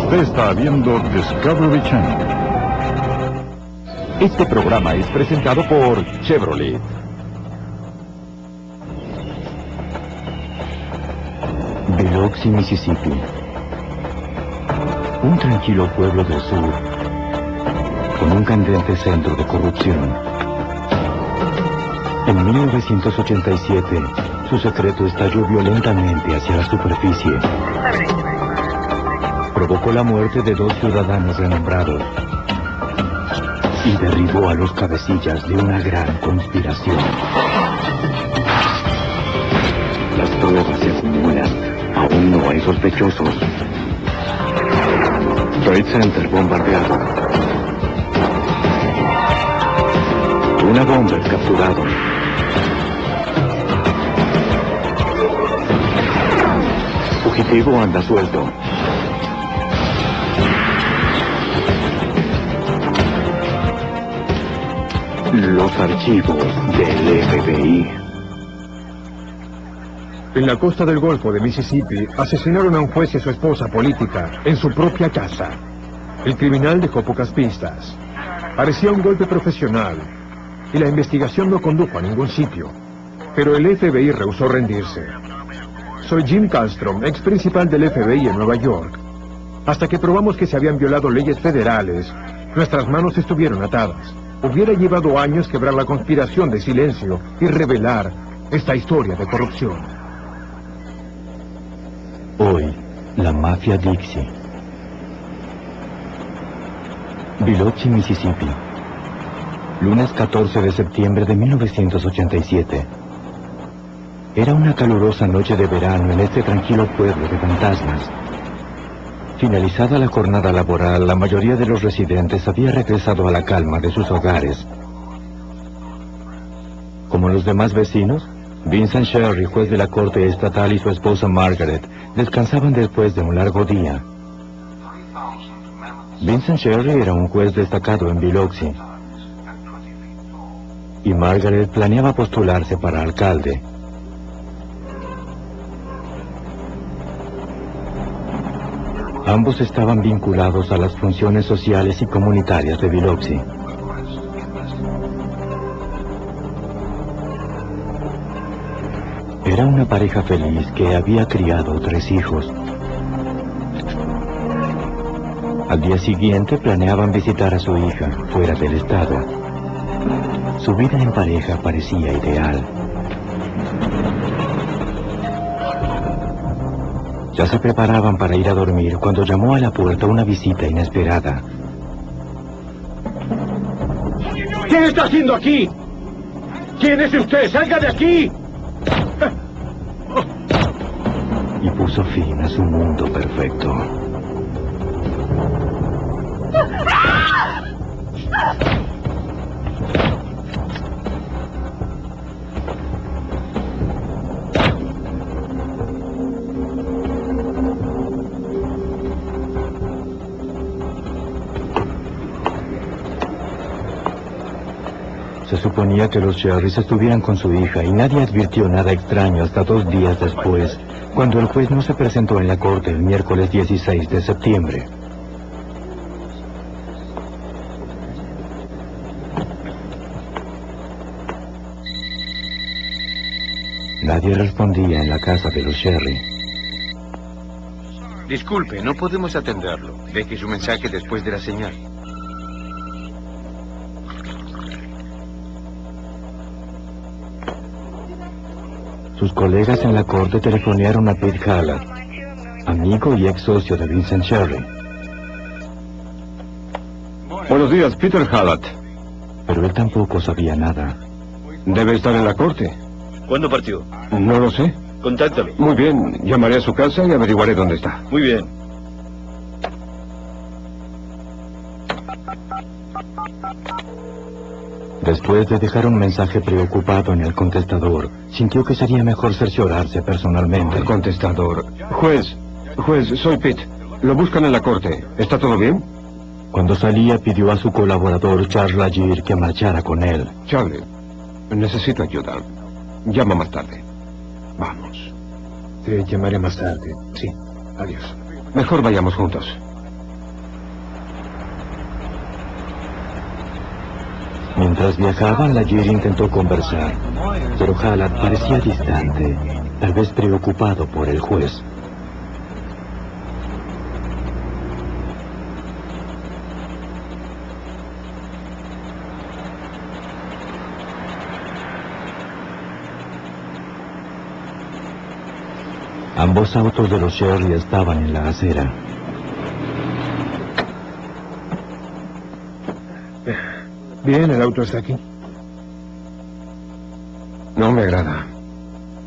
Usted está viendo Discovery Channel. Este programa es presentado por Chevrolet. Biloxi, Mississippi. Un tranquilo pueblo del sur, con un candente centro de corrupción. En 1987, su secreto estalló violentamente hacia la superficie. Provocó la muerte de 2 ciudadanos renombrados y derribó a los cabecillas de una gran conspiración. Las pruebas se acumulan. Aún no hay sospechosos. Trade Center bombardeado. Una bomba es capturado. Fugitivo anda suelto. Los archivos del FBI. En la costa del Golfo de Mississippi, asesinaron a un juez y a su esposa política en su propia casa. El criminal dejó pocas pistas. Parecía un golpe profesional, y la investigación no condujo a ningún sitio. Pero el FBI rehusó rendirse. Soy Jim Kallstrom, ex principal del FBI en Nueva York. Hasta que probamos que se habían violado leyes federales, nuestras manos estuvieron atadas. Hubiera llevado años quebrar la conspiración de silencio y revelar esta historia de corrupción. Hoy, la mafia Dixie. Biloxi, Mississippi. Lunes 14 de septiembre de 1987. Era una calurosa noche de verano en este tranquilo pueblo de fantasmas. Finalizada la jornada laboral, la mayoría de los residentes había regresado a la calma de sus hogares. Como los demás vecinos, Vincent Sherry, juez de la corte estatal, y su esposa Margaret descansaban después de un largo día. Vincent Sherry era un juez destacado en Biloxi, y Margaret planeaba postularse para alcalde. Ambos estaban vinculados a las funciones sociales y comunitarias de Biloxi. Era una pareja feliz que había criado 3 hijos. Al día siguiente planeaban visitar a su hija fuera del estado. Su vida en pareja parecía ideal. Ya se preparaban para ir a dormir cuando llamó a la puerta una visita inesperada. ¿Qué está haciendo aquí? ¿Quién es usted? ¡Salga de aquí! Y puso fin a su mundo perfecto. Se suponía que los Sherrys estuvieran con su hija y nadie advirtió nada extraño hasta 2 días después, cuando el juez no se presentó en la corte el miércoles 16 de septiembre. Nadie respondía en la casa de los Sherry. Disculpe, no podemos atenderlo. Deje su mensaje después de la señal. Sus colegas en la corte telefonearon a Pete Hallett, amigo y ex socio de Vincent Sherry. Buenos días, Peter Hallett. Pero él tampoco sabía nada. Debe estar en la corte. ¿Cuándo partió? No lo sé. Contáctalo. Muy bien, llamaré a su casa y averiguaré dónde está. Muy bien. Después de dejar un mensaje preocupado en el contestador, sintió que sería mejor cerciorarse personalmente. El contestador. Juez, soy Pete. Lo buscan en la corte. ¿Está todo bien? Cuando salía, pidió a su colaborador Charles Laguerre que marchara con él. Charlie, necesito ayuda. Llama más tarde. Vamos. Te llamaré más tarde. Sí. Adiós. Mejor vayamos juntos. Mientras viajaban, Laguerre intentó conversar, pero Halad parecía distante, tal vez preocupado por el juez. Ambos autos de los Sherry estaban en la acera. Bien, el auto está aquí. No me agrada.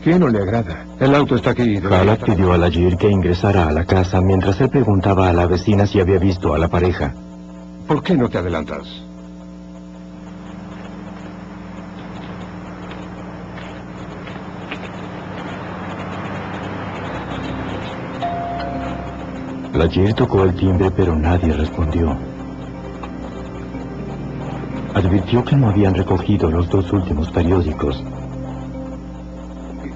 ¿Qué no le agrada? El auto está aquí. Halad pidió a Laguerre que ingresara a la casa mientras él preguntaba a la vecina si había visto a la pareja. ¿Por qué no te adelantas? Laguerre tocó el timbre, pero nadie respondió. Advirtió que no habían recogido los 2 últimos periódicos.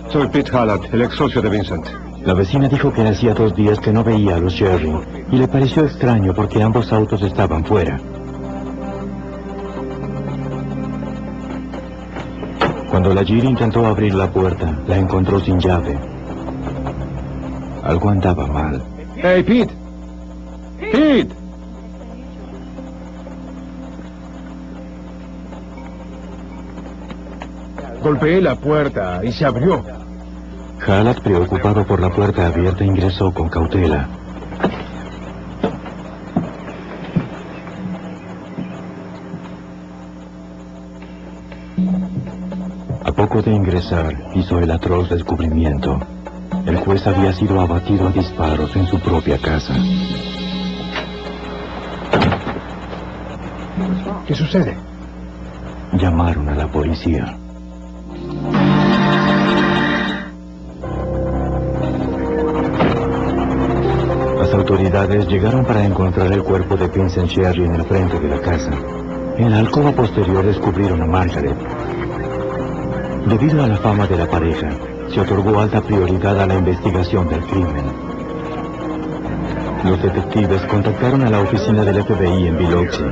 Soy Pete Halad, el ex socio de Vincent. La vecina dijo que hacía 2 días que no veía a los Sherry, y le pareció extraño porque ambos autos estaban fuera. Cuando Laguerre intentó abrir la puerta, la encontró sin llave. Algo andaba mal. ¡Hey, Pete! ¡Pete! Golpeé la puerta y se abrió. Halad, preocupado por la puerta abierta, ingresó con cautela. A poco de ingresar, hizo el atroz descubrimiento. El juez había sido abatido a disparos en su propia casa. ¿Qué sucede? Llamaron a la policía. Las autoridades llegaron para encontrar el cuerpo de Vincent Sherry en el frente de la casa. En la alcoba posterior descubrieron a Margaret. Debido a la fama de la pareja, se otorgó alta prioridad a la investigación del crimen. Los detectives contactaron a la oficina del FBI en Biloxi.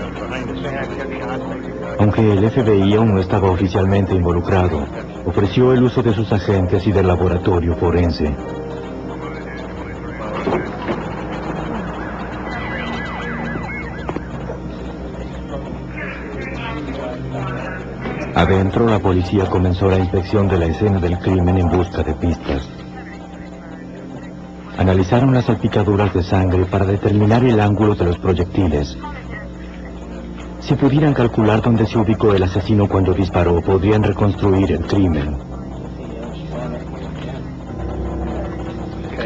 Aunque el FBI aún no estaba oficialmente involucrado, ofreció el uso de sus agentes y del laboratorio forense. Adentro, la policía comenzó la inspección de la escena del crimen en busca de pistas. Analizaron las salpicaduras de sangre para determinar el ángulo de los proyectiles. Si pudieran calcular dónde se ubicó el asesino cuando disparó, podrían reconstruir el crimen.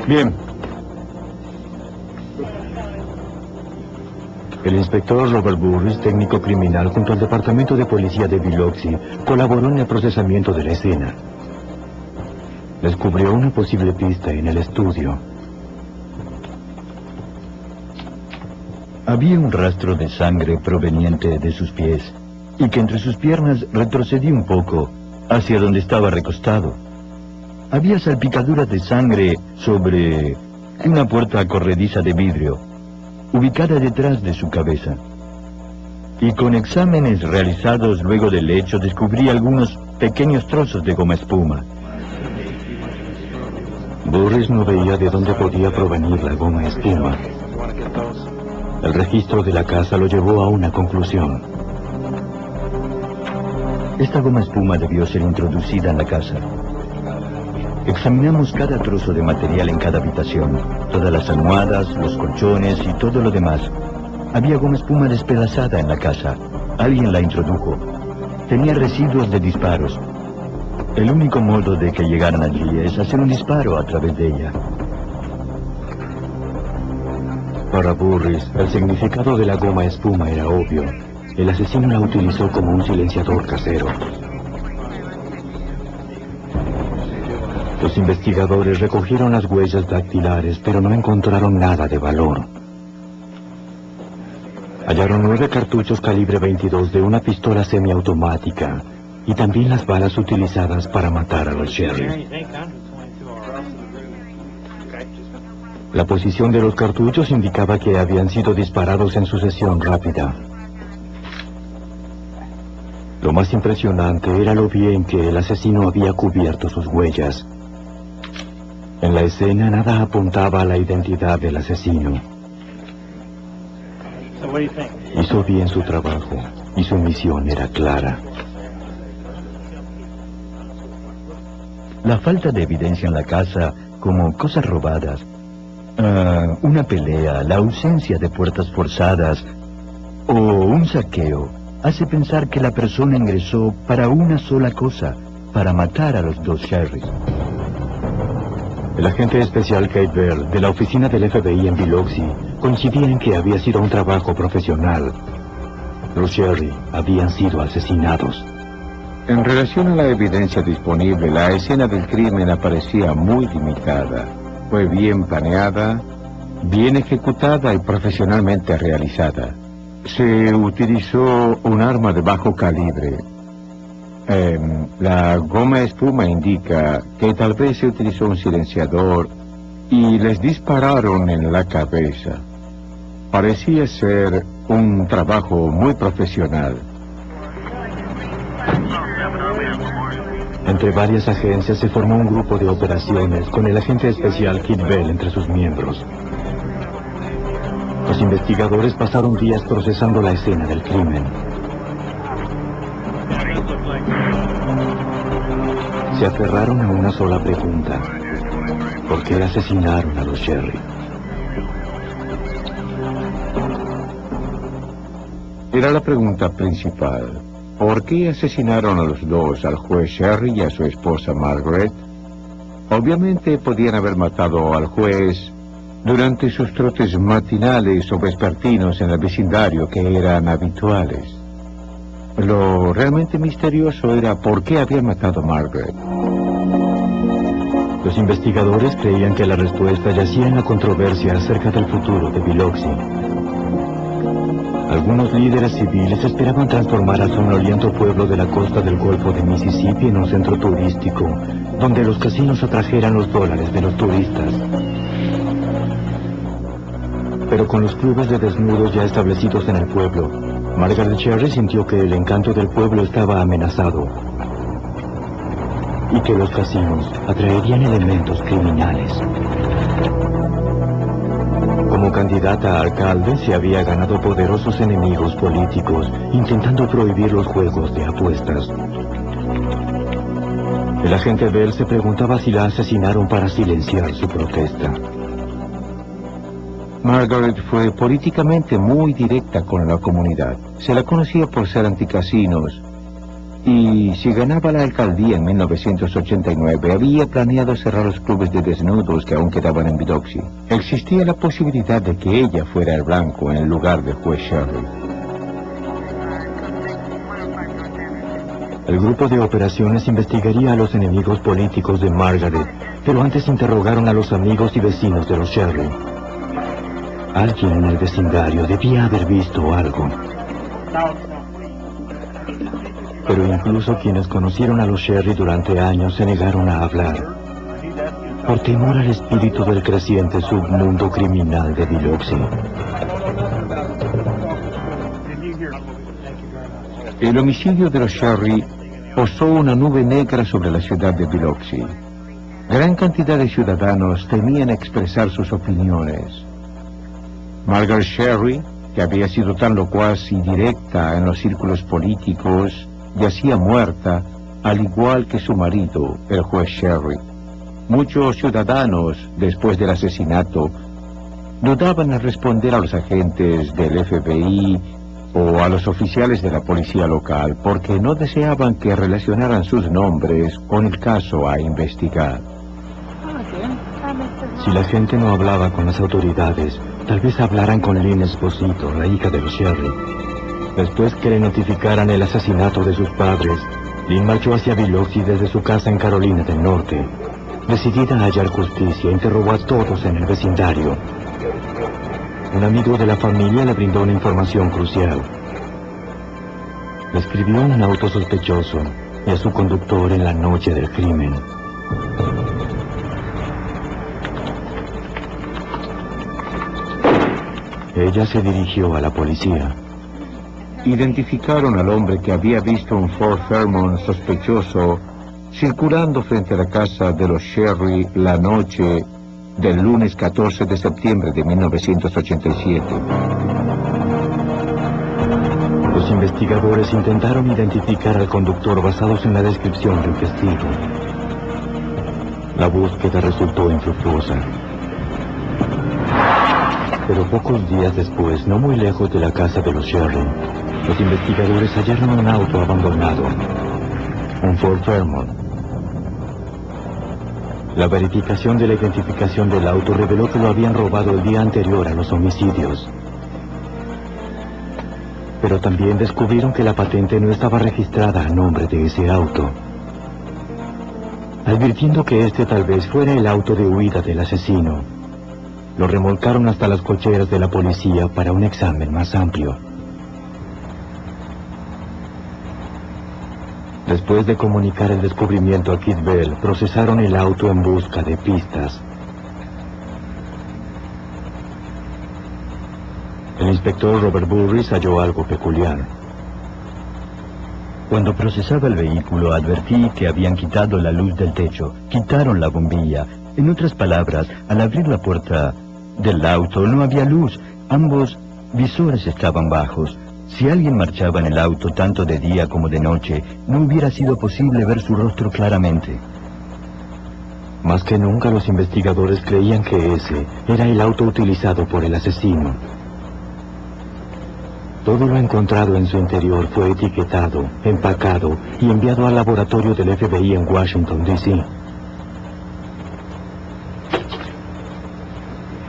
Bien. El inspector Robert Burris, técnico criminal junto al Departamento de Policía de Biloxi, colaboró en el procesamiento de la escena. Descubrió una posible pista en el estudio. Había un rastro de sangre proveniente de sus pies, y que entre sus piernas retrocedía un poco hacia donde estaba recostado. Había salpicaduras de sangre sobre una puerta corrediza de vidrio, ubicada detrás de su cabeza. Y con exámenes realizados luego del hecho, descubrí algunos pequeños trozos de goma espuma. Burris no veía de dónde podía provenir la goma espuma. El registro de la casa lo llevó a una conclusión. Esta goma espuma debió ser introducida en la casa. Examinamos cada trozo de material en cada habitación, todas las almohadas, los colchones y todo lo demás. Había goma espuma despedazada en la casa. Alguien la introdujo. Tenía residuos de disparos. El único modo de que llegaran allí es hacer un disparo a través de ella. Para Burris, el significado de la goma espuma era obvio. El asesino la utilizó como un silenciador casero. Los investigadores recogieron las huellas dactilares, pero no encontraron nada de valor. Hallaron 9 cartuchos calibre 22 de una pistola semiautomática y también las balas utilizadas para matar a los Sherry. La posición de los cartuchos indicaba que habían sido disparados en sucesión rápida. Lo más impresionante era lo bien que el asesino había cubierto sus huellas. En la escena nada apuntaba a la identidad del asesino. Hizo bien su trabajo y su misión era clara. La falta de evidencia en la casa, como cosas robadas, una pelea, la ausencia de puertas forzadas o un saqueo, hace pensar que la persona ingresó para una sola cosa, para matar a los dos Sherrys. El agente especial Kate Bell, de la oficina del FBI en Biloxi, coincidía en que había sido un trabajo profesional. Los Sherry habían sido asesinados. En relación a la evidencia disponible, la escena del crimen aparecía muy limitada. Fue bien planeada, bien ejecutada y profesionalmente realizada. Se utilizó un arma de bajo calibre. La goma espuma indica que tal vez se utilizó un silenciador y les dispararon en la cabeza. Parecía ser un trabajo muy profesional. Entre varias agencias se formó un grupo de operaciones con el agente especial Kit Bell entre sus miembros. Los investigadores pasaron días procesando la escena del crimen. Se aferraron a una sola pregunta: ¿por qué asesinaron a los Sherry? Era la pregunta principal. ¿Por qué asesinaron a los dos, al juez Sherry y a su esposa Margaret? Obviamente podían haber matado al juez durante sus trotes matinales o vespertinos en el vecindario que eran habituales. Lo realmente misterioso era por qué habían matado a Margaret. Los investigadores creían que la respuesta yacía en la controversia acerca del futuro de Biloxi. Algunos líderes civiles esperaban transformar al sonoliento pueblo de la costa del Golfo de Mississippi en un centro turístico, donde los casinos atrajeran los dólares de los turistas. Pero con los clubes de desnudos ya establecidos en el pueblo, Margaret Sherry sintió que el encanto del pueblo estaba amenazado y que los casinos atraerían elementos criminales. Como candidata a alcalde se había ganado poderosos enemigos políticos intentando prohibir los juegos de apuestas. El agente Bell se preguntaba si la asesinaron para silenciar su protesta. Margaret fue políticamente muy directa con la comunidad. Se la conocía por ser anticasinos. Y si ganaba la alcaldía en 1989, había planeado cerrar los clubes de desnudos que aún quedaban en Biloxi. Existía la posibilidad de que ella fuera el blanco en lugar del juez Sherry. El grupo de operaciones investigaría a los enemigos políticos de Margaret, pero antes interrogaron a los amigos y vecinos de los Sherry. Alguien en el vecindario debía haber visto algo. Pero incluso quienes conocieron a los Sherry durante años se negaron a hablar, por temor al espíritu del creciente submundo criminal de Biloxi. El homicidio de los Sherry posó una nube negra sobre la ciudad de Biloxi. Gran cantidad de ciudadanos temían expresar sus opiniones. Margaret Sherry, que había sido tan locuaz y directa en los círculos políticos, yacía muerta, al igual que su marido, el juez Sherry. Muchos ciudadanos, después del asesinato, dudaban en responder a los agentes del FBI o a los oficiales de la policía local porque no deseaban que relacionaran sus nombres con el caso a investigar. Si la gente no hablaba con las autoridades, tal vez hablaran con Lynn Esposito, la hija de los Sherry. Después que le notificaran el asesinato de sus padres, Lynn marchó hacia Biloxi desde su casa en Carolina del Norte. Decidida a hallar justicia, interrogó a todos en el vecindario. Un amigo de la familia le brindó una información crucial. Describió un auto sospechoso y a su conductor en la noche del crimen. Ella se dirigió a la policía. identificaron al hombre que había visto un Ford Fairmont sospechoso circulando frente a la casa de los Sherry la noche del lunes 14 de septiembre de 1987. Los investigadores intentaron identificar al conductor basados en la descripción del testigo. La búsqueda resultó infructuosa. Pero pocos días después, no muy lejos de la casa de los Sherry, los investigadores hallaron un auto abandonado, un Ford Fairmont. La verificación de la identificación del auto reveló que lo habían robado el día anterior a los homicidios. Pero también descubrieron que la patente no estaba registrada a nombre de ese auto. Advirtiendo que este tal vez fuera el auto de huida del asesino, lo remolcaron hasta las cocheras de la policía para un examen más amplio. Después de comunicar el descubrimiento a Kid Bell, procesaron el auto en busca de pistas. El inspector Robert Burris halló algo peculiar. Cuando procesaba el vehículo advertí que habían quitado la luz del techo, quitaron la bombilla. En otras palabras, al abrir la puerta del auto no había luz, ambos visores estaban bajos. Si alguien marchaba en el auto tanto de día como de noche, no hubiera sido posible ver su rostro claramente. Más que nunca los investigadores creían que ese era el auto utilizado por el asesino. Todo lo encontrado en su interior fue etiquetado, empacado y enviado al laboratorio del FBI en Washington, D.C.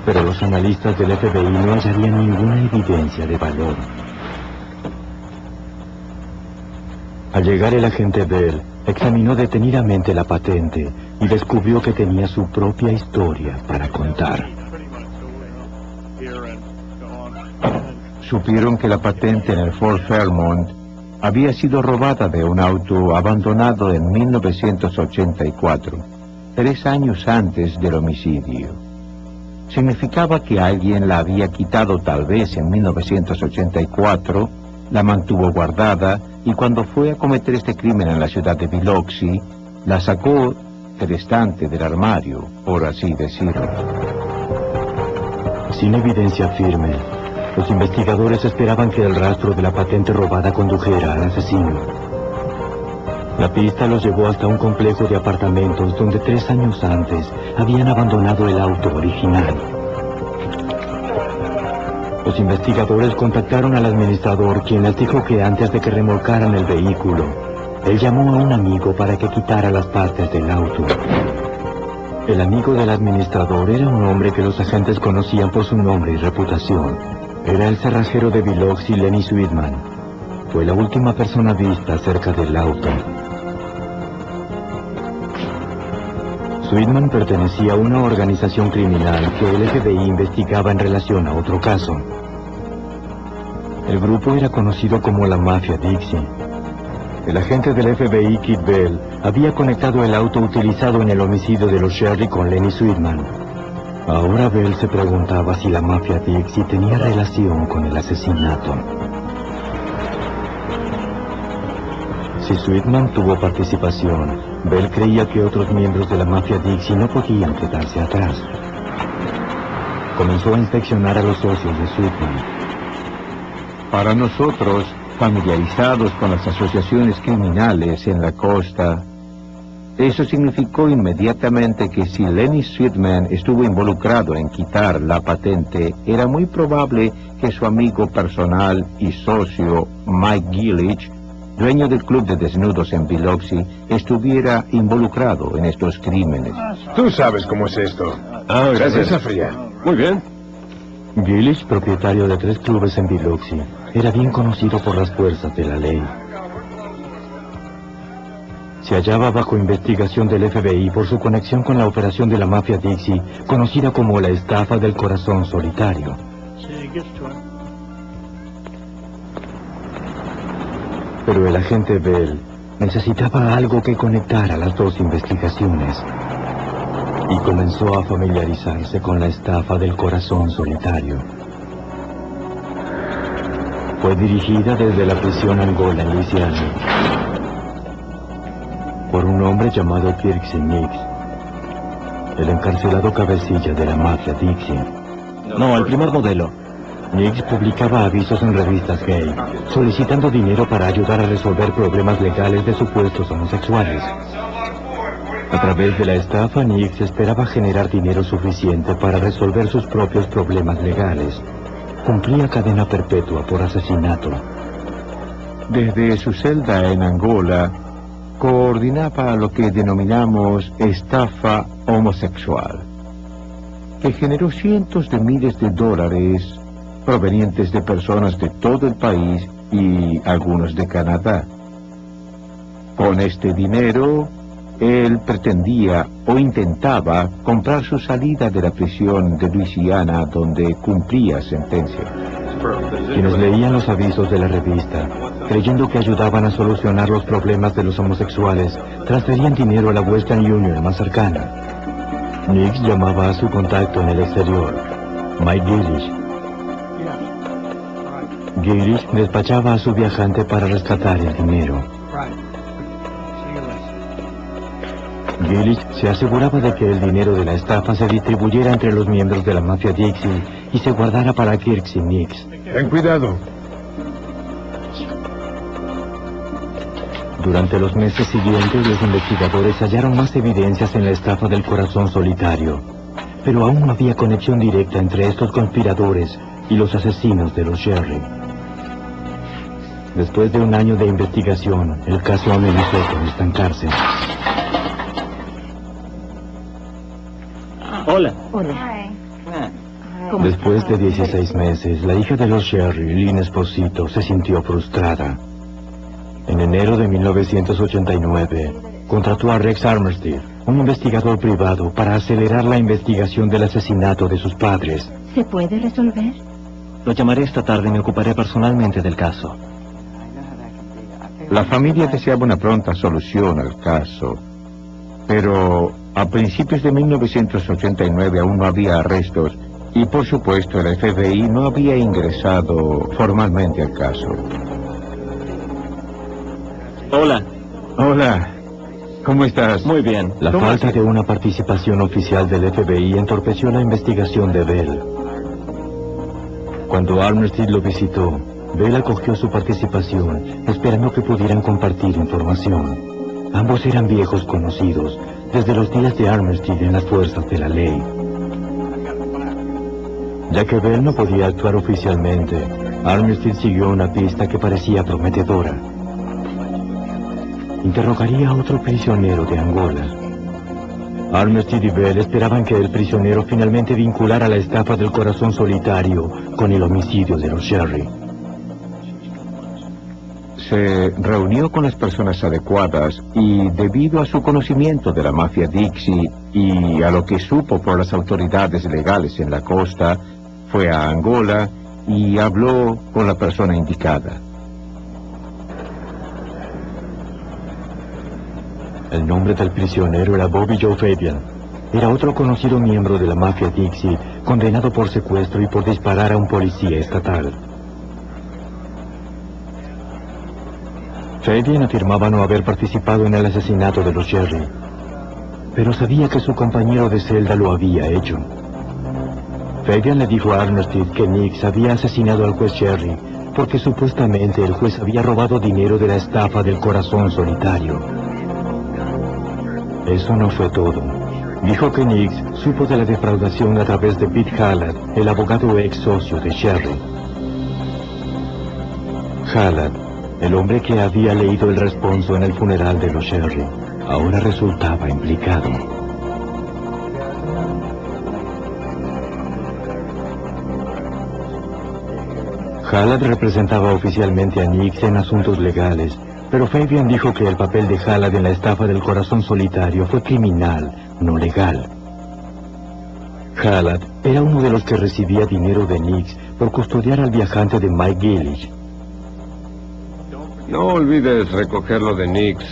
Pero los analistas del FBI no hallarían ninguna evidencia de valor. Al llegar el agente Bell, examinó detenidamente la patente y descubrió que tenía su propia historia para contar. Supieron que la patente en el Ford Fairmont había sido robada de un auto abandonado en 1984, 3 años antes del homicidio. Significaba que alguien la había quitado tal vez en 1984, la mantuvo guardada y cuando fue a cometer este crimen en la ciudad de Biloxi, la sacó del estante del armario, por así decirlo. Sin evidencia firme, los investigadores esperaban que el rastro de la patente robada condujera al asesino. La pista los llevó hasta un complejo de apartamentos donde 3 años antes habían abandonado el auto original. Los investigadores contactaron al administrador, quien les dijo que antes de que remolcaran el vehículo, él llamó a un amigo para que quitara las partes del auto. El amigo del administrador era un hombre que los agentes conocían por su nombre y reputación. Era el cerrajero de Biloxi, Lenny Sweetman. Fue la última persona vista cerca del auto. Sweetman pertenecía a una organización criminal que el FBI investigaba en relación a otro caso. El grupo era conocido como la Mafia Dixie. El agente del FBI, Kid Bell, había conectado el auto utilizado en el homicidio de los Sherry con Lenny Sweetman. Ahora Bell se preguntaba si la Mafia Dixie tenía relación con el asesinato. Si Sweetman tuvo participación, Bell creía que otros miembros de la Mafia Dixie no podían quedarse atrás. Comenzó a inspeccionar a los socios de Sweetman. Para nosotros, familiarizados con las asociaciones criminales en la costa, eso significó inmediatamente que si Lenny Sweetman estuvo involucrado en quitar la patente, era muy probable que su amigo personal y socio Mike Gillich, dueño del club de desnudos en Biloxi, estuviera involucrado en estos crímenes. Tú sabes cómo es esto. Ah, gracias. Cerveza fría. Muy bien. Gillich, propietario de 3 clubes en Biloxi, era bien conocido por las fuerzas de la ley. Se hallaba bajo investigación del FBI por su conexión con la operación de la Mafia Dixie, conocida como la estafa del corazón solitario. Pero el agente Bell necesitaba algo que conectara las dos investigaciones. Y comenzó a familiarizarse con la estafa del corazón solitario. Fue dirigida desde la prisión Angola en Luisiana por un hombre llamado Kirksey Nix, el encarcelado cabecilla de la mafia Dixie. No, el primer modelo. Nix publicaba avisos en revistas gay, solicitando dinero para ayudar a resolver problemas legales de supuestos homosexuales. A través de la estafa, Nix esperaba generar dinero suficiente para resolver sus propios problemas legales. Cumplía cadena perpetua por asesinato. Desde su celda en Angola, coordinaba lo que denominamos estafa homosexual, que generó cientos de miles de dólares provenientes de personas de todo el país y algunos de Canadá. Con este dinero, él pretendía o intentaba comprar su salida de la prisión de Luisiana donde cumplía sentencia. Quienes leían los avisos de la revista, creyendo que ayudaban a solucionar los problemas de los homosexuales, transferían dinero a la Western Union más cercana. Nix llamaba a su contacto en el exterior, Mike Gillish. Gillish despachaba a su viajante para rescatar el dinero. Gillish se aseguraba de que el dinero de la estafa se distribuyera entre los miembros de la mafia Dixie y se guardara para Kirksey Nix. Ten cuidado. Durante los meses siguientes, los investigadores hallaron más evidencias en la estafa del corazón solitario. Pero aún no había conexión directa entre estos conspiradores y los asesinos de los Sherry. Después de un año de investigación, el caso amenazó con estancarse. Hola. Después de 16 meses, la hija de los Sherry, Lynn Esposito, se sintió frustrada. En enero de 1989, contrató a Rex Armistead, un investigador privado, para acelerar la investigación del asesinato de sus padres. ¿Se puede resolver? Lo llamaré esta tarde y me ocuparé personalmente del caso. La familia deseaba una pronta solución al caso, pero a principios de 1989 aún no había arrestos y por supuesto el FBI no había ingresado formalmente al caso. Hola. Hola, ¿cómo estás? Muy bien. La falta de una participación oficial del FBI entorpeció la investigación de Bell. Cuando Armistead lo visitó, Bell acogió su participación, esperando que pudieran compartir información. Ambos eran viejos conocidos, desde los días de Armistead en las fuerzas de la ley. Ya que Bell no podía actuar oficialmente, Armistead siguió una pista que parecía prometedora. Interrogaría a otro prisionero de Angola. Armistead y Bell esperaban que el prisionero finalmente vinculara la estafa del corazón solitario con el homicidio de los Sherry. Se reunió con las personas adecuadas y debido a su conocimiento de la mafia Dixie y a lo que supo por las autoridades legales en la costa, fue a Angola y habló con la persona indicada. El nombre del prisionero era Bobby Joe Fabian. Era otro conocido miembro de la mafia Dixie, condenado por secuestro y por disparar a un policía estatal. Fabian afirmaba no haber participado en el asesinato de los Sherry, pero sabía que su compañero de celda lo había hecho. Fabian le dijo a Armistead que Nix había asesinado al juez Sherry porque supuestamente el juez había robado dinero de la estafa del corazón solitario. Eso no fue todo. Dijo que Nix supo de la defraudación a través de Pete Hallad, el abogado ex socio de Sherry. Hallad, el hombre que había leído el responso en el funeral de los Sherry, ahora resultaba implicado. Hallad representaba oficialmente a Nix en asuntos legales, pero Fabian dijo que el papel de Hallad en la estafa del corazón solitario fue criminal, no legal. Hallad era uno de los que recibía dinero de Nix por custodiar al viajante de Mike Gillish. No olvides recogerlo de Nix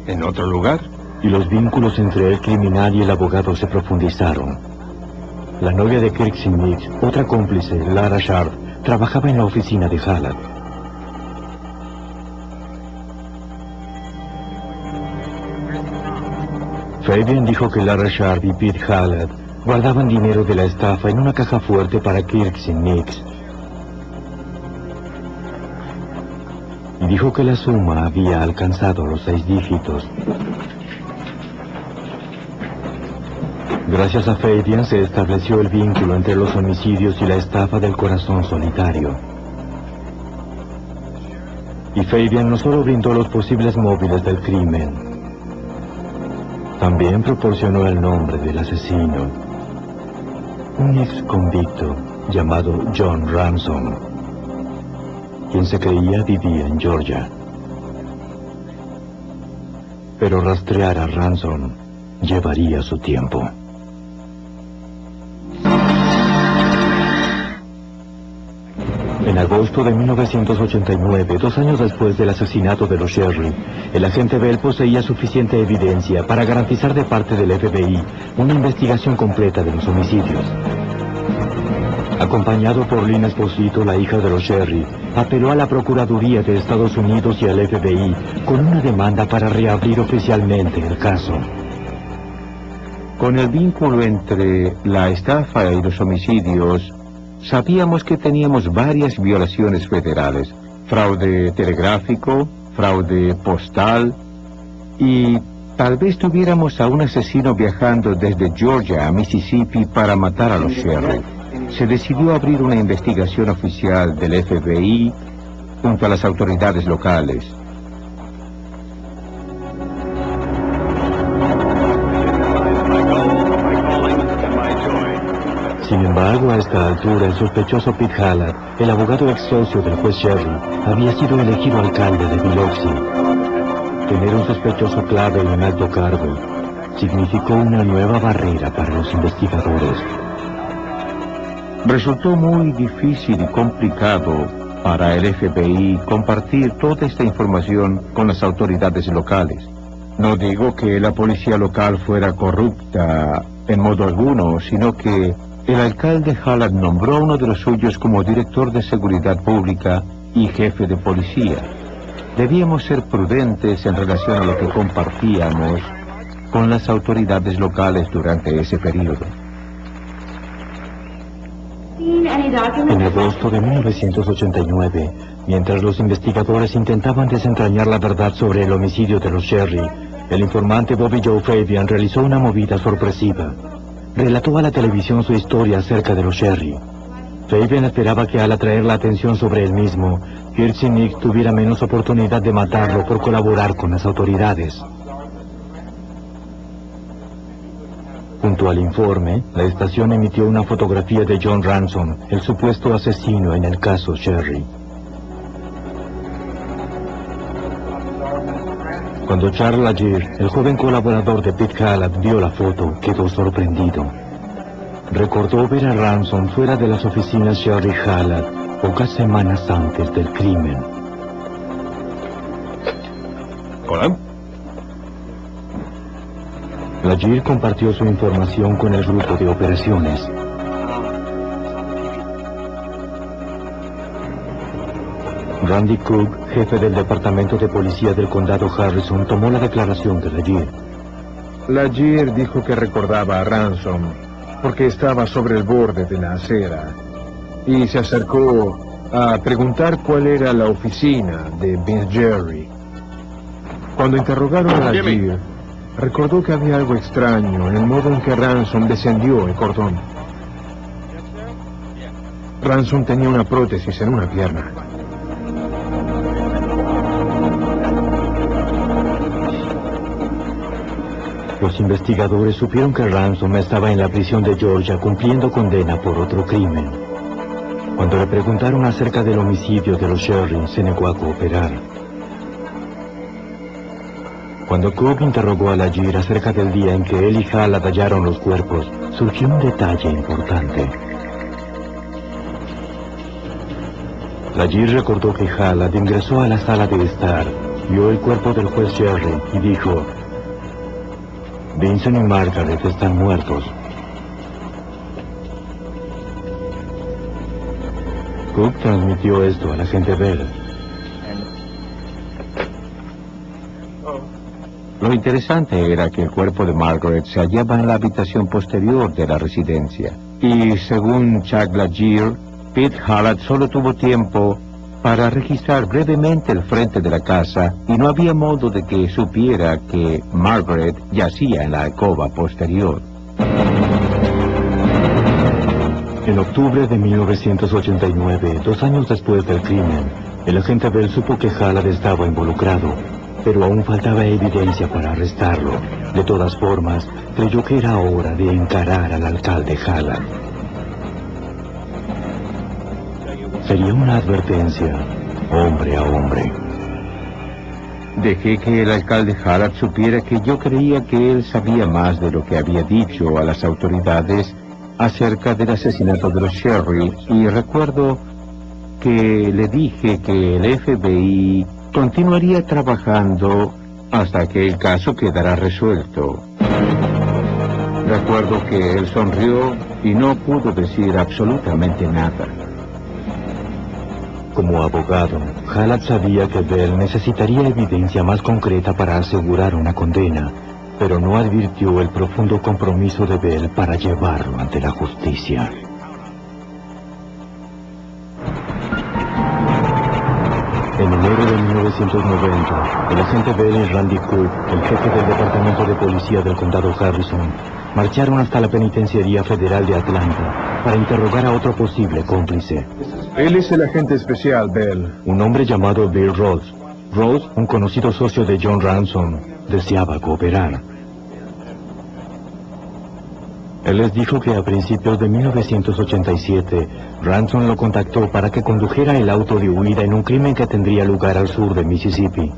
en otro lugar. Y los vínculos entre el criminal y el abogado se profundizaron. La novia de Kirksey Nix, otra cómplice, Lara Sharp, trabajaba en la oficina de Hallad. Fabian dijo que Lara Sharp y Pete Hallett guardaban dinero de la estafa en una caja fuerte para Kirk y Nix. Y dijo que la suma había alcanzado los 6 dígitos. Gracias a Fabian se estableció el vínculo entre los homicidios y la estafa del corazón solitario. Y Fabian no solo brindó los posibles móviles del crimen, también proporcionó el nombre del asesino, un ex convicto llamado John Ransom, quien se creía vivía en Georgia. Pero rastrear a Ransom llevaría su tiempo. En agosto de 1989, 2 años después del asesinato de los Sherry, el agente Bell poseía suficiente evidencia para garantizar de parte del FBI una investigación completa de los homicidios. Acompañado por Lynn Esposito, la hija de los Sherry, apeló a la Procuraduría de Estados Unidos y al FBI con una demanda para reabrir oficialmente el caso. Con el vínculo entre la estafa y los homicidios, sabíamos que teníamos varias violaciones federales: fraude telegráfico, fraude postal, y tal vez tuviéramos a un asesino viajando desde Georgia a Mississippi para matar a los Sherry. Se decidió abrir una investigación oficial del FBI junto a las autoridades locales. Sin embargo, a esta altura, el sospechoso Pete Hallett, el abogado ex socio del juez Sherry, había sido elegido alcalde de Biloxi. Tener un sospechoso clave en un alto cargo significó una nueva barrera para los investigadores. Resultó muy difícil y complicado para el FBI compartir toda esta información con las autoridades locales. No digo que la policía local fuera corrupta en modo alguno, sino que el alcalde Hallett nombró a uno de los suyos como director de seguridad pública y jefe de policía. Debíamos ser prudentes en relación a lo que compartíamos con las autoridades locales durante ese periodo. En agosto de 1989, mientras los investigadores intentaban desentrañar la verdad sobre el homicidio de los Sherry, el informante Bobby Joe Fabian realizó una movida sorpresiva. Relató a la televisión su historia acerca de los Sherry. Fabian esperaba que al atraer la atención sobre él mismo, Kirk y Nick tuviera menos oportunidad de matarlo por colaborar con las autoridades. Junto al informe, la estación emitió una fotografía de John Ransom, el supuesto asesino en el caso Sherry. Cuando Charles Laguerre, el joven colaborador de Pete Hallett, vio la foto, quedó sorprendido. Recordó ver a Ransom fuera de las oficinas Sherry Hallett pocas semanas antes del crimen. ¿Hola? Laguerre compartió su información con el grupo de operaciones. Randy Cook, jefe del departamento de policía del condado Harrison, tomó la declaración de Laguerre. Laguerre dijo que recordaba a Ransom porque estaba sobre el borde de la acera y se acercó a preguntar cuál era la oficina de Vince Jerry. Cuando interrogaron a Laguerre, recordó que había algo extraño en el modo en que Ransom descendió el cordón. Ransom tenía una prótesis en una pierna. Los investigadores supieron que Ransom estaba en la prisión de Georgia cumpliendo condena por otro crimen. Cuando le preguntaron acerca del homicidio de los Sherry, se negó a cooperar. Cuando Cook interrogó a Laguerre acerca del día en que él y Hallett hallaron los cuerpos, surgió un detalle importante. Laguerre recordó que Hallett ingresó a la sala de estar, vio el cuerpo del juez Sherry y dijo: Vincent y Margaret están muertos. Cook transmitió esto al agente Bell. Lo interesante era que el cuerpo de Margaret se hallaba en la habitación posterior de la residencia. Y según Chuck Lagier, Pete Hallett solo tuvo tiempo para registrar brevemente el frente de la casa y no había modo de que supiera que Margaret yacía en la alcoba posterior. En octubre de 1989, 2 años después del crimen, el agente Bell supo que Hallett estaba involucrado, pero aún faltaba evidencia para arrestarlo. De todas formas, creyó que era hora de encarar al alcalde Hallett. Sería una advertencia, hombre a hombre. Dejé que el alcalde Hallett supiera que yo creía que él sabía más de lo que había dicho a las autoridades acerca del asesinato de los Sherry, y recuerdo que le dije que el FBI continuaría trabajando hasta que el caso quedara resuelto. Recuerdo que él sonrió y no pudo decir absolutamente nada. Como abogado, Hallett sabía que Bell necesitaría evidencia más concreta para asegurar una condena, pero no advirtió el profundo compromiso de Bell para llevarlo ante la justicia. En enero de 1990, el agente Bell y Randy Cook, el jefe del Departamento de Policía del Condado Harrison, marcharon hasta la Penitenciaría Federal de Atlanta para interrogar a otro posible cómplice. Él es el agente especial, Bell. Un hombre llamado Bill Rhodes. Rhodes, un conocido socio de John Ransom, deseaba cooperar. Él les dijo que a principios de 1987, Ransom lo contactó para que condujera el auto de huida en un crimen que tendría lugar al sur de Mississippi.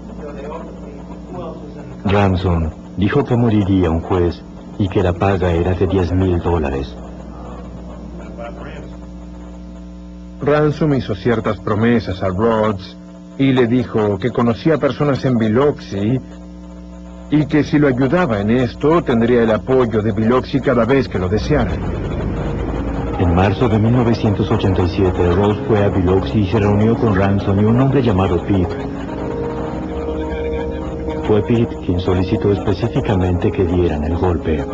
Ransom dijo que moriría un juez y que la paga era de $10,000. Ransom hizo ciertas promesas a Rhodes y le dijo que conocía personas en Biloxi y que si lo ayudaba en esto tendría el apoyo de Biloxi cada vez que lo deseara. En marzo de 1987, Rhodes fue a Biloxi y se reunió con Ransom y un hombre llamado Pete. Fue Pete quien solicitó específicamente que dieran el golpe.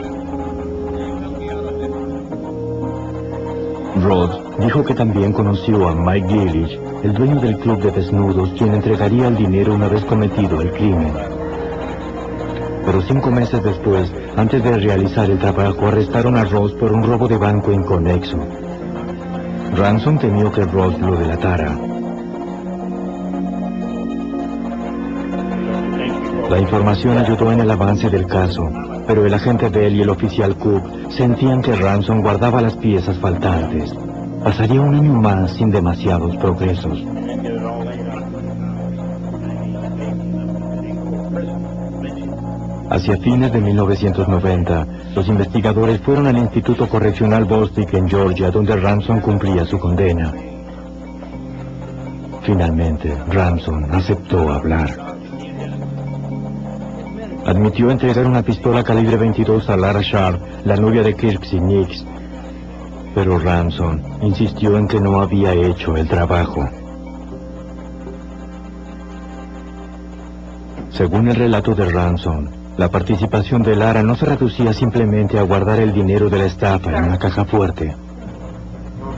Rhodes dijo que también conoció a Mike Gillich, el dueño del club de desnudos, quien entregaría el dinero una vez cometido el crimen. Pero 5 meses después, antes de realizar el trabajo, arrestaron a Rhodes por un robo de banco inconexo. Ransom temió que Rhodes lo delatara. La información ayudó en el avance del caso, pero el agente Bell y el oficial Cook sentían que Ransom guardaba las piezas faltantes. Pasaría un año más sin demasiados progresos. Hacia fines de 1990, los investigadores fueron al Instituto Correccional Bostic en Georgia, donde Ransom cumplía su condena. Finalmente, Ransom aceptó hablar. Admitió entregar una pistola calibre 22 a Lara Sharp, la novia de Kirksey Nix, pero Ransom insistió en que no había hecho el trabajo. Según el relato de Ransom, la participación de Lara no se reducía simplemente a guardar el dinero de la estafa en una caja fuerte.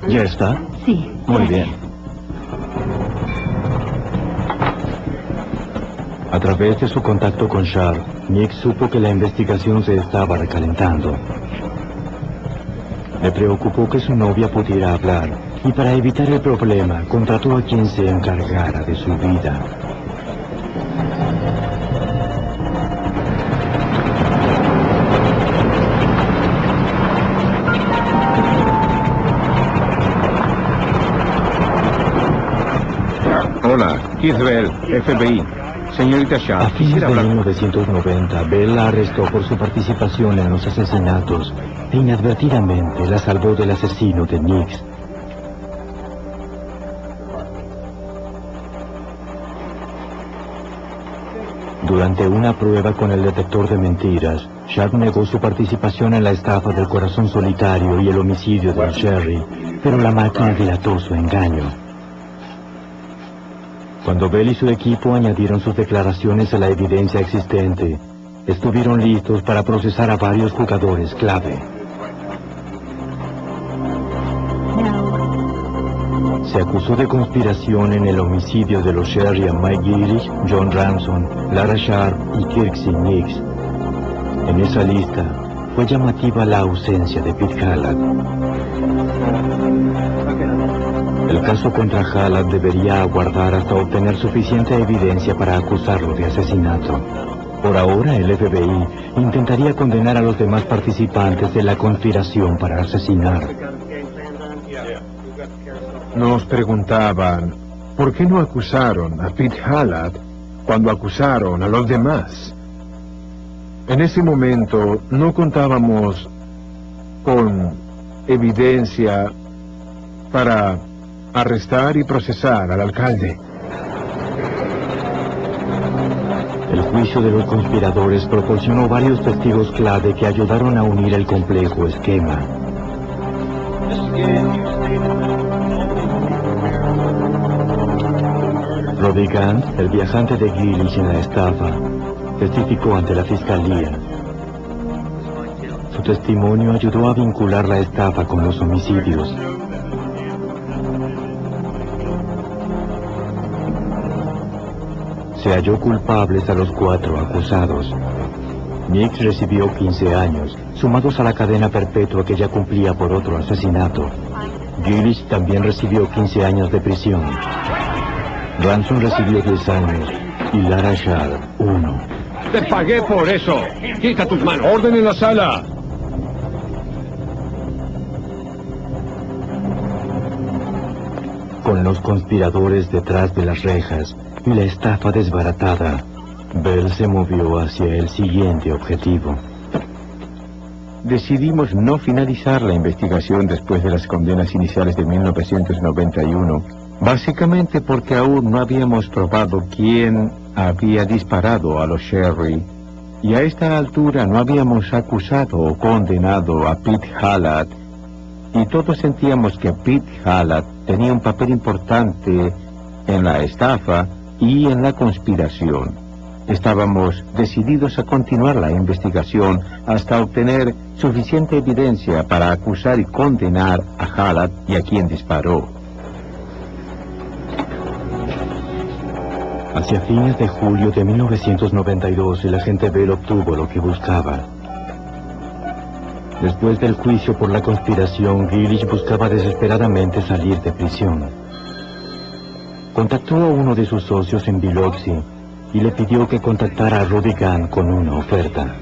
¿Ya está? Sí. Muy bien. A través de su contacto con Sharp, Nick supo que la investigación se estaba recalentando. Le preocupó que su novia pudiera hablar, y para evitar el problema, contrató a quien se encargara de su vida. Hola, Keith Bell, FBI. Señorita A Sharp, fines quisiera de hablar... 1990, Bell la arrestó por su participación en los asesinatos e inadvertidamente la salvó del asesino de Nix. Durante una prueba con el detector de mentiras, Sharp negó su participación en la estafa del corazón solitario y el homicidio de Sherry, pero la máquina dilató su engaño. Cuando Bell y su equipo añadieron sus declaraciones a la evidencia existente, estuvieron listos para procesar a varios jugadores clave. Se acusó de conspiración en el homicidio de los Sherry a Mike Gillish, John Ransom, Lara Sharp y Kirksey Nix. En esa lista fue llamativa la ausencia de Pete Hallett. El caso contra Hallett debería aguardar hasta obtener suficiente evidencia para acusarlo de asesinato. Por ahora, el FBI intentaría condenar a los demás participantes de la conspiración para asesinar. Nos preguntaban, ¿por qué no acusaron a Pete Hallett cuando acusaron a los demás? En ese momento no contábamos con evidencia para arrestar y procesar al alcalde. El juicio de los conspiradores proporcionó varios testigos clave que ayudaron a unir el complejo esquema. Roddy Gant, el viajante de Gillish en la estafa, testificó ante la fiscalía. Su testimonio ayudó a vincular la estafa con los homicidios. Se halló culpables a los 4 acusados. Nix recibió 15 años, sumados a la cadena perpetua que ya cumplía por otro asesinato. Gillish también recibió 15 años de prisión. Ransom recibió 10 años y Lara Sharp 1. ¡Te pagué por eso! ¡Quita tus manos! ¡Orden en la sala! Con los conspiradores detrás de las rejas y la estafa desbaratada, Bell se movió hacia el siguiente objetivo. Decidimos no finalizar la investigación después de las condenas iniciales de 1991, básicamente porque aún no habíamos probado quién había disparado a los Sherry, y a esta altura no habíamos acusado o condenado a Pete Hallett, y todos sentíamos que Pete Hallett tenía un papel importante en la estafa y en la conspiración. Estábamos decididos a continuar la investigación hasta obtener suficiente evidencia para acusar y condenar a Hallett y a quien disparó. Hacia fines de julio de 1992, el agente Bell obtuvo lo que buscaba. Después del juicio por la conspiración, Gillish buscaba desesperadamente salir de prisión. Contactó a uno de sus socios en Biloxi y le pidió que contactara a Roddy Gant con una oferta.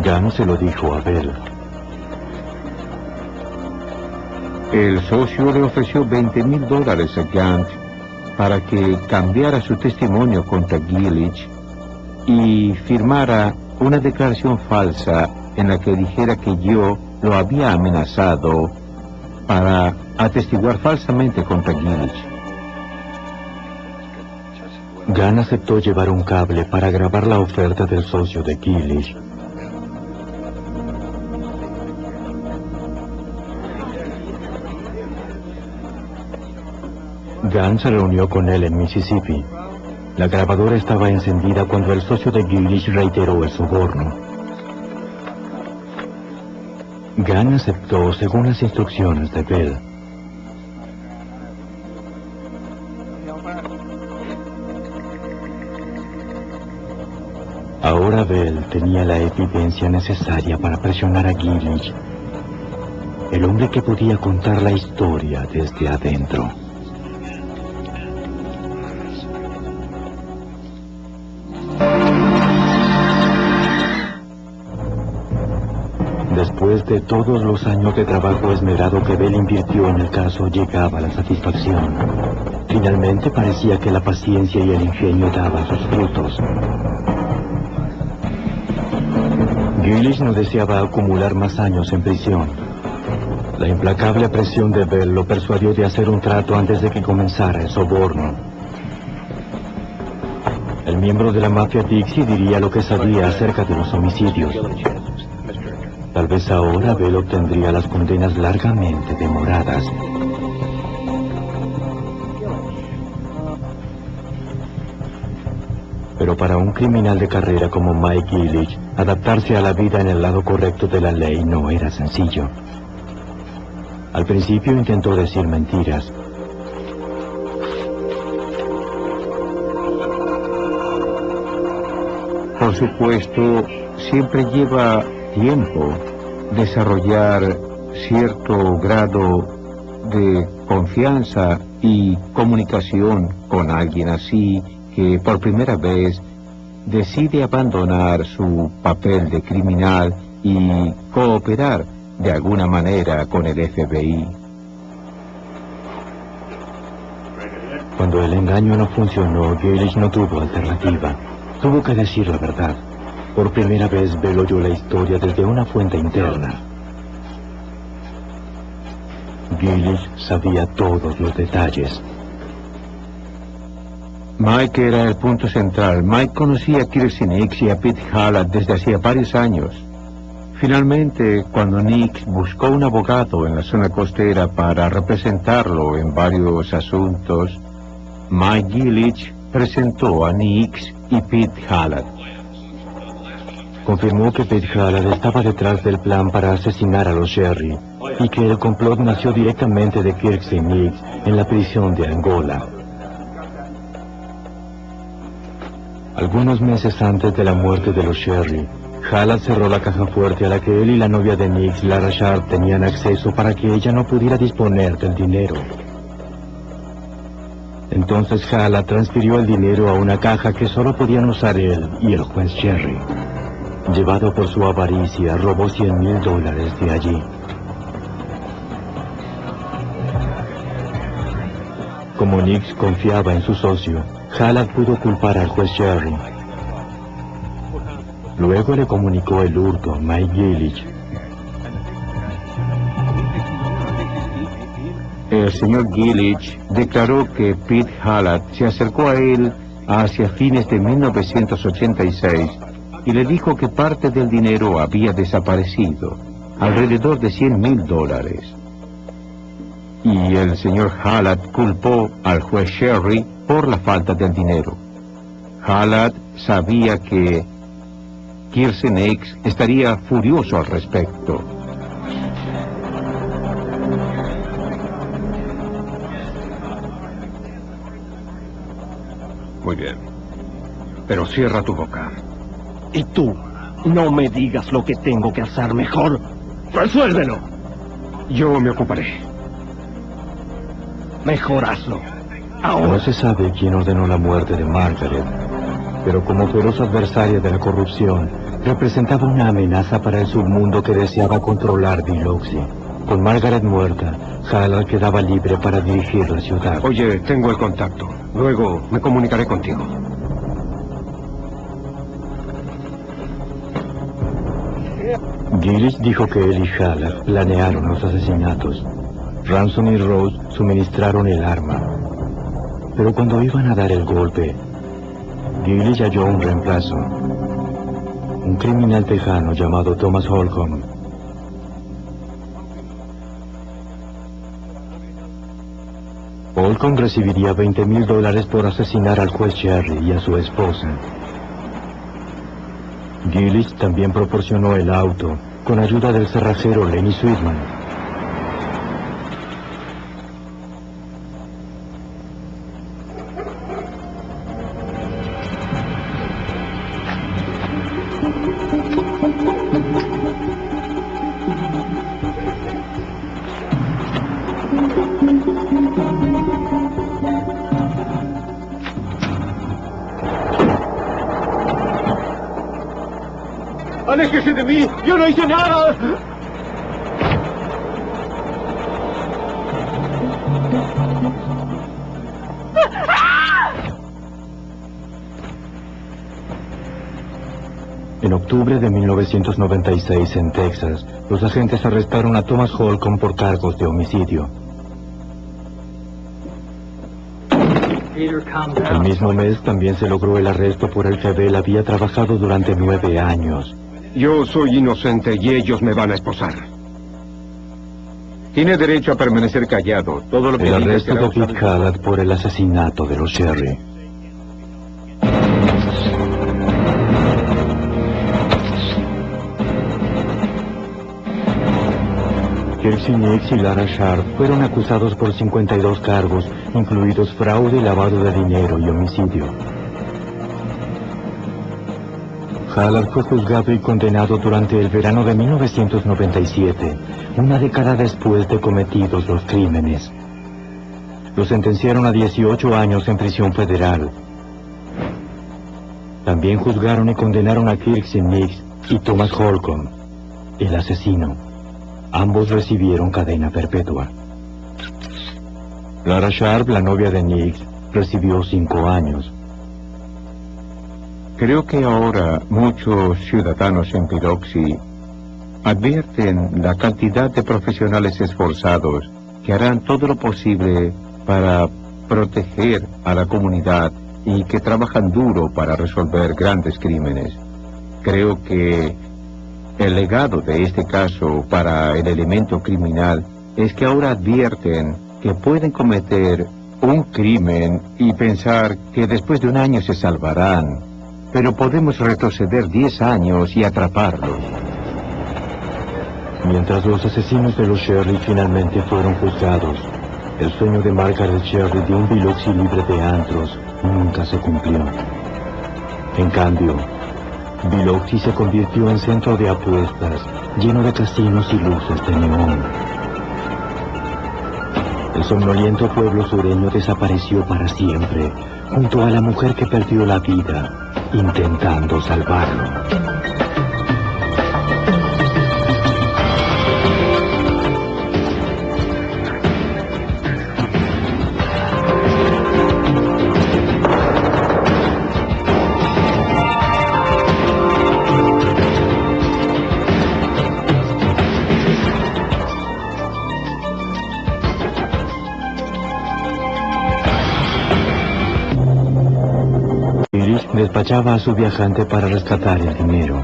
Gant se lo dijo a Bell. El socio le ofreció $20,000 a Gant para que cambiara su testimonio contra Gillish y firmara una declaración falsa en la que dijera que yo lo había amenazado para atestiguar falsamente contra Gillish. Gant aceptó llevar un cable para grabar la oferta del socio de Gillish. Gant se reunió con él en Mississippi. La grabadora estaba encendida cuando el socio de Gillish reiteró el soborno. Gant aceptó según las instrucciones de Bell. Ahora Bell tenía la evidencia necesaria para presionar a Gillish, el hombre que podía contar la historia desde adentro. Después de todos los años de trabajo esmerado que Bell invirtió en el caso, llegaba la satisfacción. Finalmente parecía que la paciencia y el ingenio daban sus frutos. Gillish no deseaba acumular más años en prisión. La implacable presión de Bell lo persuadió de hacer un trato antes de que comenzara el soborno. El miembro de la mafia Dixie diría lo que sabía acerca de los homicidios. Tal vez ahora Bell obtendría las condenas largamente demoradas. Pero para un criminal de carrera como Mike Gillich, adaptarse a la vida en el lado correcto de la ley no era sencillo. Al principio intentó decir mentiras. Por supuesto, siempre lleva tiempo desarrollar cierto grado de confianza y comunicación con alguien así que por primera vez decide abandonar su papel de criminal y cooperar de alguna manera con el FBI. Cuando el engaño no funcionó, Gillich no tuvo alternativa. Tuvo que decir la verdad. Por primera vez Bell oyó la historia desde una fuente interna. Gillich sabía todos los detalles. Mike era el punto central. Mike conocía a Kirsten Nix y a Pete Hallett desde hacía varios años. Finalmente, cuando Nix buscó un abogado en la zona costera para representarlo en varios asuntos, Mike Gillich presentó a Nix y Pete Hallett. Confirmó que Pete Hallett estaba detrás del plan para asesinar a los Sherry y que el complot nació directamente de Kirsten Nix en la prisión de Angola. Algunos meses antes de la muerte de los Sherry, Hallett cerró la caja fuerte a la que él y la novia de Nix, Lara Sharp, tenían acceso para que ella no pudiera disponer del dinero. Entonces Hallett transfirió el dinero a una caja que solo podían usar él y el juez Sherry. Llevado por su avaricia, robó $100,000 de allí. Como Nix confiaba en su socio, Hallett pudo culpar al juez Sherry. Luego le comunicó el hurto a Mike Gillich. El señor Gillich declaró que Pete Hallett se acercó a él hacia fines de 1986 y le dijo que parte del dinero había desaparecido, alrededor de $100,000. Y el señor Hallett culpó al juez Sherry por la falta del dinero. Hallett sabía que Kirsten Nix estaría furioso al respecto. Muy bien. Pero cierra tu boca. Y tú, no me digas lo que tengo que hacer mejor. ¡Resuélvelo! Yo me ocuparé. Mejor hazlo. Ahora. No se sabe quién ordenó la muerte de Margaret, pero como feroz adversaria de la corrupción, representaba una amenaza para el submundo que deseaba controlar Biloxi. Con Margaret muerta, Hallett quedaba libre para dirigir la ciudad. Oye, tengo el contacto. Luego me comunicaré contigo. Gillich dijo que él y Hallett planearon los asesinatos. Ransom y Rose suministraron el arma. Pero cuando iban a dar el golpe, Gillich halló un reemplazo. Un criminal tejano llamado Thomas Holcomb. Holcomb recibiría $20,000 por asesinar al juez Sherry y a su esposa. Gillich también proporcionó el auto, con ayuda del cerrajero Lenny Sweetman. ¡Aléjese de mí! ¡Yo no hice nada! En octubre de 1996, en Texas, los agentes arrestaron a Thomas Holcomb por cargos de homicidio. El mismo mes también se logró el arresto por el que Bell había trabajado durante 9 años. Yo soy inocente y ellos me van a esposar. Tiene derecho a permanecer callado. Todo lo que El diga arresto será de Pete usado. Hallett por el asesinato de los Sherry. Kirksey Nix y Lara Sharp fueron acusados por 52 cargos, incluidos fraude, lavado de dinero y homicidio. Hallard fue juzgado y condenado durante el verano de 1997, una década después de cometidos los crímenes. Lo sentenciaron a 18 años en prisión federal. También juzgaron y condenaron a Kirksey Nix y Thomas Holcomb, el asesino. Ambos recibieron cadena perpetua. Lara Sharp, la novia de Nix, recibió 5 años. Creo que ahora muchos ciudadanos en Biloxi advierten la cantidad de profesionales esforzados que harán todo lo posible para proteger a la comunidad y que trabajan duro para resolver grandes crímenes. Creo que el legado de este caso para el elemento criminal es que ahora advierten que pueden cometer un crimen y pensar que después de un año se salvarán, pero podemos retroceder 10 años y atraparlos. Mientras los asesinos de los Sherry finalmente fueron juzgados, el sueño de Margaret Sherry de un Biloxi libre de antros nunca se cumplió. En cambio, Biloxi se convirtió en centro de apuestas, lleno de casinos y luces de neón. El somnoliento pueblo sureño desapareció para siempre, junto a la mujer que perdió la vida, intentando salvarlo. Despachaba a su viajante para rescatar el dinero.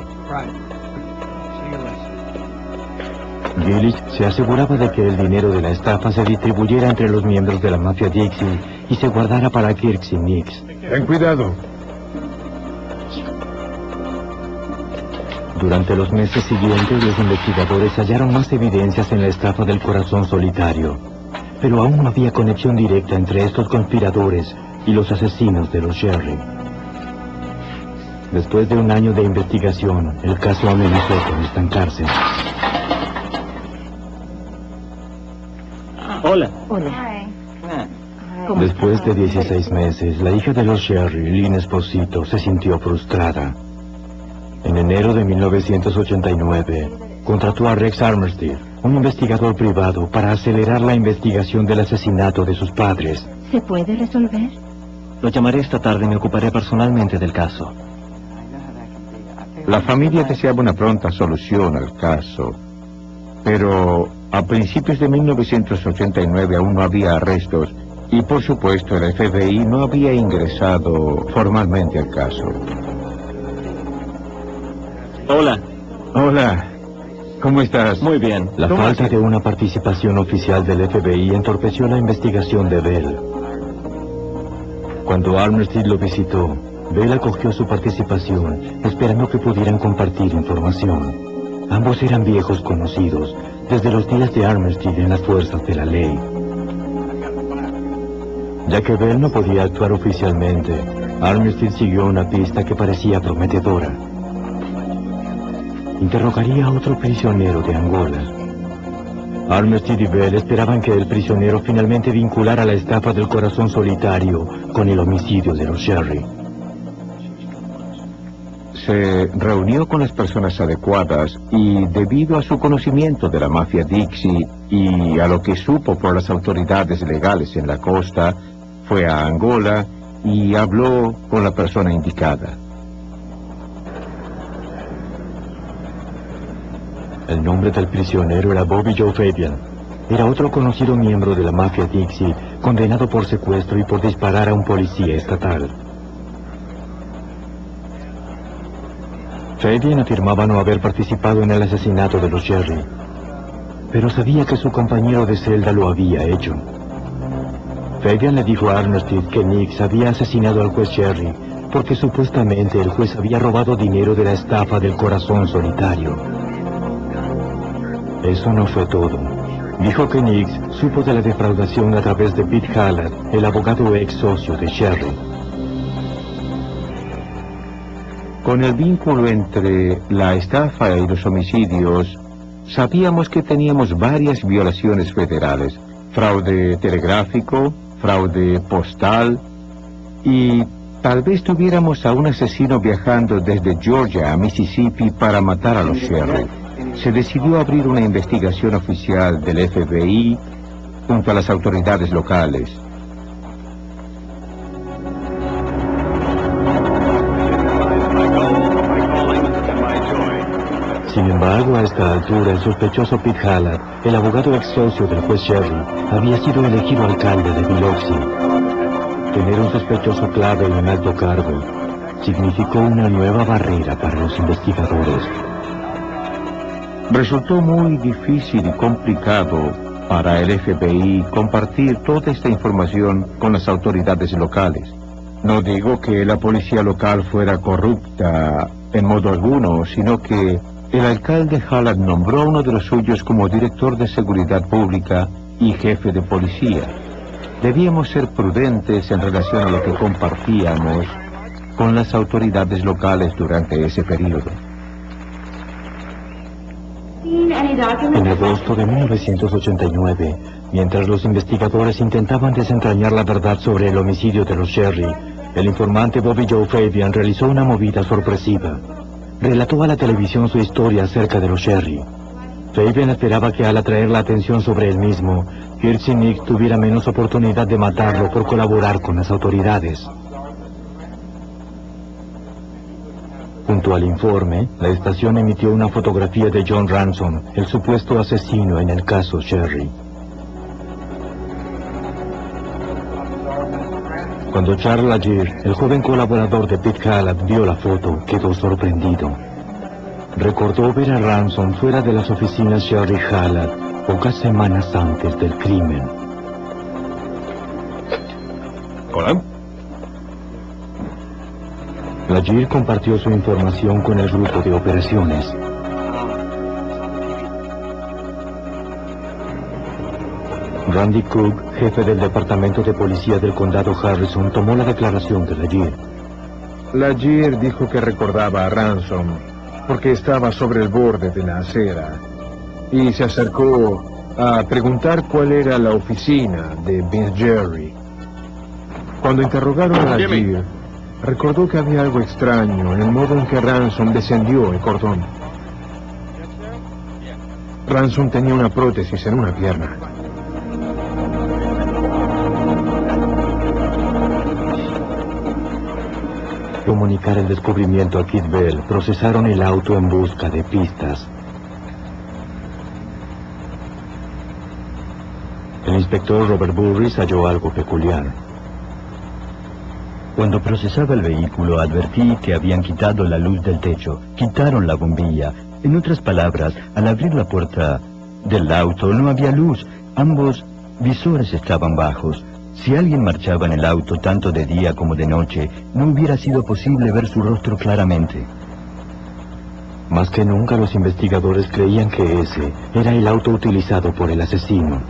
Gillich se aseguraba de que el dinero de la estafa se distribuyera entre los miembros de la mafia Dixie y se guardara para Kirksey Nix. Ten cuidado. Durante los meses siguientes, los investigadores hallaron más evidencias en la estafa del corazón solitario, pero aún no había conexión directa entre estos conspiradores y los asesinos de los Sherry. Después de un año de investigación, el caso amenazó con estancarse. Hola. Después de 16 meses, la hija de los Sherry, Lynn Esposito, se sintió frustrada. En enero de 1989, contrató a Rex Armistead, un investigador privado, para acelerar la investigación del asesinato de sus padres. ¿Se puede resolver? Lo llamaré esta tarde y me ocuparé personalmente del caso. La familia deseaba una pronta solución al caso, pero a principios de 1989 aún no había arrestos y por supuesto el FBI no había ingresado formalmente al caso. Hola. Hola, ¿cómo estás? Muy bien. La falta de una participación oficial del FBI entorpeció la investigación de Bell. Cuando Armistead lo visitó, Bell acogió su participación, esperando que pudieran compartir información. Ambos eran viejos conocidos, desde los días de Armistead en las fuerzas de la ley. Ya que Bell no podía actuar oficialmente, Armistead siguió una pista que parecía prometedora. Interrogaría a otro prisionero de Angola. Armistead y Bell esperaban que el prisionero finalmente vinculara la estafa del corazón solitario con el homicidio de los Sherry. Se reunió con las personas adecuadas y debido a su conocimiento de la mafia Dixie y a lo que supo por las autoridades legales en la costa, fue a Angola y habló con la persona indicada. El nombre del prisionero era Bobby Joe Fabian. Era otro conocido miembro de la mafia Dixie, condenado por secuestro y por disparar a un policía estatal. Fabian afirmaba no haber participado en el asesinato de los Sherry, pero sabía que su compañero de celda lo había hecho. Fabian le dijo a Armistead que Nix había asesinado al juez Sherry porque supuestamente el juez había robado dinero de la estafa del corazón solitario. Eso no fue todo. Dijo que Nix supo de la defraudación a través de Pete Hallett, el abogado ex socio de Sherry. Con el vínculo entre la estafa y los homicidios, sabíamos que teníamos varias violaciones federales: fraude telegráfico, fraude postal, y tal vez tuviéramos a un asesino viajando desde Georgia a Mississippi para matar a los Sherry. Se decidió abrir una investigación oficial del FBI junto a las autoridades locales. Sin embargo, a esta altura, el sospechoso Pete Hallett, el abogado ex socio del juez Sherry, había sido elegido alcalde de Biloxi. Tener un sospechoso clave en un alto cargo significó una nueva barrera para los investigadores. Resultó muy difícil y complicado para el FBI compartir toda esta información con las autoridades locales. No digo que la policía local fuera corrupta en modo alguno, sino que el alcalde Hallett nombró a uno de los suyos como director de seguridad pública y jefe de policía. Debíamos ser prudentes en relación a lo que compartíamos con las autoridades locales durante ese periodo. En agosto de 1989, mientras los investigadores intentaban desentrañar la verdad sobre el homicidio de los Sherry, el informante Bobby Joe Fabian realizó una movida sorpresiva. Relató a la televisión su historia acerca de los Sherry. Fabian esperaba que al atraer la atención sobre él mismo, Kirk y Nick tuviera menos oportunidad de matarlo por colaborar con las autoridades. Junto al informe, la estación emitió una fotografía de John Ransom, el supuesto asesino en el caso Sherry. Cuando Charles Laguerre, el joven colaborador de Pete Hallett, vio la foto, quedó sorprendido. Recordó ver a Ransom fuera de las oficinas Sherry Hallett pocas semanas antes del crimen. ¿Hola? Laguerre compartió su información con el grupo de operaciones. Randy Cook, jefe del departamento de policía del condado Harrison, tomó la declaración de Laguerre. Laguerre dijo que recordaba a Ransom porque estaba sobre el borde de la acera y se acercó a preguntar cuál era la oficina de Vince Jerry. Cuando interrogaron a Laguerre, recordó que había algo extraño en el modo en que Ransom descendió el cordón. Ransom tenía una prótesis en una pierna. Comunicar el descubrimiento a Kid Bell, procesaron el auto en busca de pistas. El inspector Robert Burris halló algo peculiar. Cuando procesaba el vehículo, advertí que habían quitado la luz del techo, quitaron la bombilla. En otras palabras, al abrir la puerta del auto no había luz. Ambos visores estaban bajos. Si alguien marchaba en el auto tanto de día como de noche, no hubiera sido posible ver su rostro claramente. Más que nunca los investigadores creían que ese era el auto utilizado por el asesino.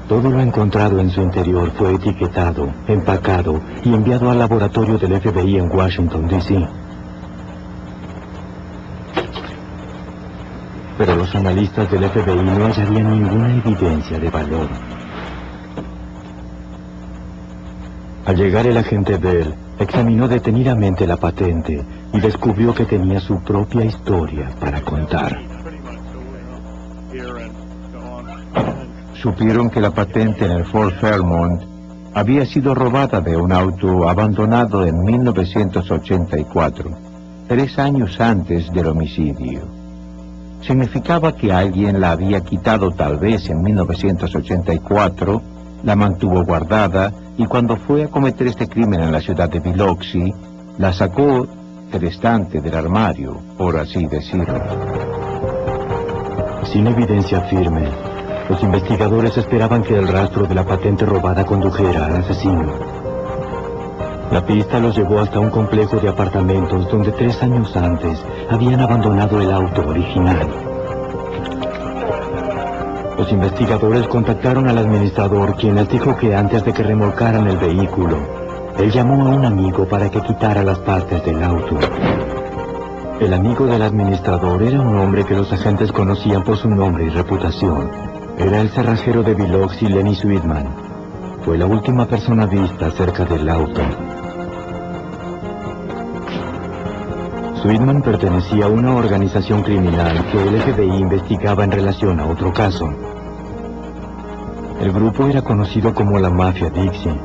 Todo lo encontrado en su interior fue etiquetado, empacado y enviado al laboratorio del FBI en Washington, D.C. Pero los analistas del FBI no hallarían ninguna evidencia de valor. Al llegar el agente Bell, examinó detenidamente la patente y descubrió que tenía su propia historia para contar. Supieron que la patente en el Ford Fairmont había sido robada de un auto abandonado en 1984, 3 años antes del homicidio. Significaba que alguien la había quitado tal vez en 1984, la mantuvo guardada y cuando fue a cometer este crimen en la ciudad de Biloxi, la sacó del estante del armario, por así decirlo. Sin evidencia firme, los investigadores esperaban que el rastro de la patente robada condujera al asesino. La pista los llevó hasta un complejo de apartamentos donde 3 años antes habían abandonado el auto original. Los investigadores contactaron al administrador, quien les dijo que antes de que remolcaran el vehículo, él llamó a un amigo para que quitara las partes del auto. El amigo del administrador era un hombre que los agentes conocían por su nombre y reputación. Era el cerrajero de Biloxi, Lenny Sweetman. Fue la última persona vista cerca del auto. Sweetman pertenecía a una organización criminal que el FBI investigaba en relación a otro caso. El grupo era conocido como la Mafia Dixie.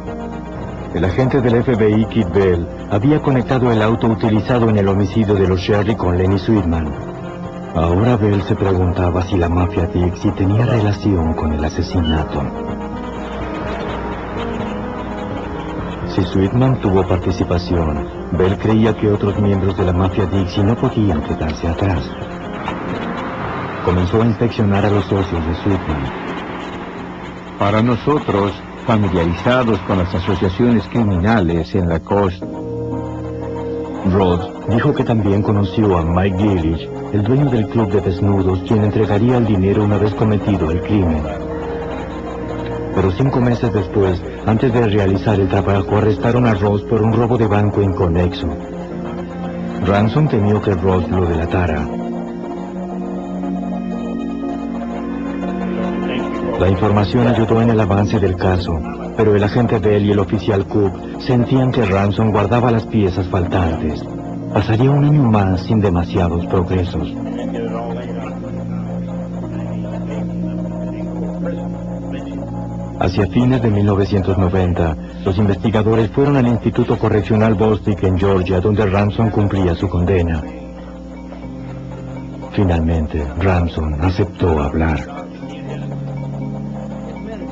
El agente del FBI, Kid Bell, había conectado el auto utilizado en el homicidio de los Sherry con Lenny Sweetman. Ahora Bell se preguntaba si la Mafia Dixie tenía relación con el asesinato. Si Sweetman tuvo participación, Bell creía que otros miembros de la Mafia Dixie no podían quedarse atrás. Comenzó a inspeccionar a los socios de Sweetman. Para nosotros, familiarizados con las asociaciones criminales en la costa, Ross dijo que también conoció a Mike Gillich, el dueño del club de desnudos, quien entregaría el dinero una vez cometido el crimen. Pero 5 meses después, antes de realizar el trabajo, arrestaron a Ross por un robo de banco inconexo. Ransom temió que Ross lo delatara. La información ayudó en el avance del caso, pero el agente Bell y el oficial Cook sentían que Ransom guardaba las piezas faltantes. Pasaría un año más sin demasiados progresos. Hacia fines de 1990, los investigadores fueron al Instituto Correccional Bostic en Georgia, donde Ransom cumplía su condena. Finalmente, Ransom aceptó hablar.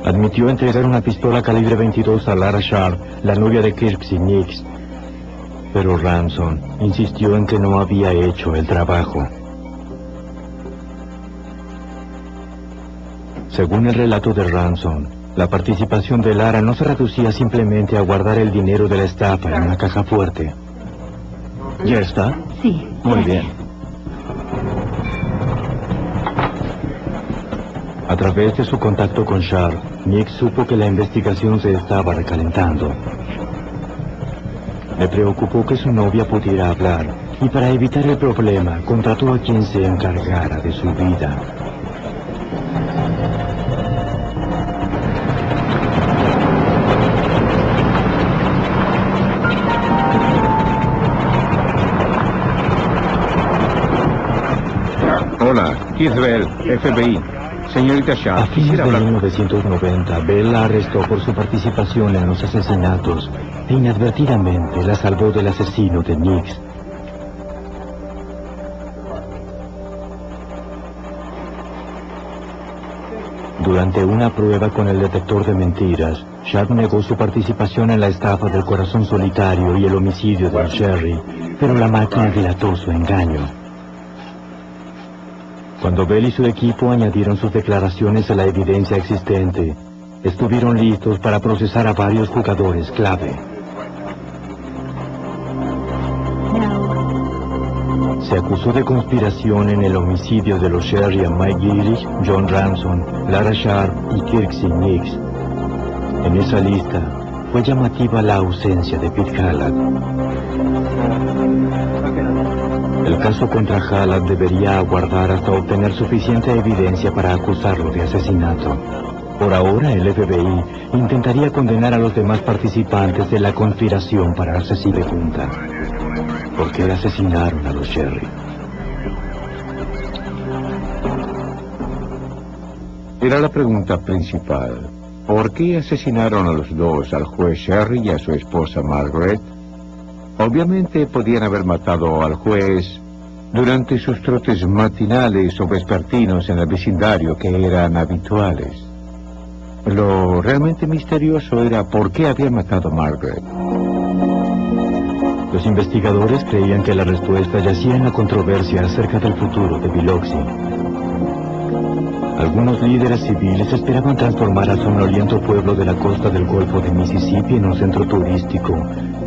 Admitió entregar una pistola calibre 22 a Lara Sharp, la novia de Kirksey Nix. Pero Ransom insistió en que no había hecho el trabajo. Según el relato de Ransom, la participación de Lara no se reducía simplemente a guardar el dinero de la estafa en una caja fuerte. ¿Ya está? Sí. Muy bien. A través de su contacto con Sharp, Nick supo que la investigación se estaba recalentando. Le preocupó que su novia pudiera hablar, y para evitar el problema, contrató a quien se encargara de su vida. Hola, Keith Bell, FBI. Señorita A Sharp, fines quisiera de hablar... 1990, Bell la arrestó por su participación en los asesinatos e inadvertidamente la salvó del asesino de Nix. Durante una prueba con el detector de mentiras, Sharp negó su participación en la estafa del corazón solitario y el homicidio de Sherry, pero la máquina dilató su engaño. Cuando Bell y su equipo añadieron sus declaraciones a la evidencia existente, estuvieron listos para procesar a varios jugadores clave. Se acusó de conspiración en el homicidio de los Sherry a Mike Gillich, John Ransom, Lara Sharp y Kirksey Nix. En esa lista fue llamativa la ausencia de Pete Hallad. El caso contra Hallad debería aguardar hasta obtener suficiente evidencia para acusarlo de asesinato. Por ahora, el FBI intentaría condenar a los demás participantes de la conspiración para asesinar junta. ¿Por qué asesinaron a los Sherry? Era la pregunta principal. ¿Por qué asesinaron a los dos, al juez Sherry y a su esposa Margaret? Obviamente podían haber matado al juez durante sus trotes matinales o vespertinos en el vecindario que eran habituales. Lo realmente misterioso era por qué habían matado a Margaret. Los investigadores creían que la respuesta yacía en la controversia acerca del futuro de Biloxi. Algunos líderes civiles esperaban transformar al sonoliento pueblo de la costa del Golfo de Mississippi en un centro turístico,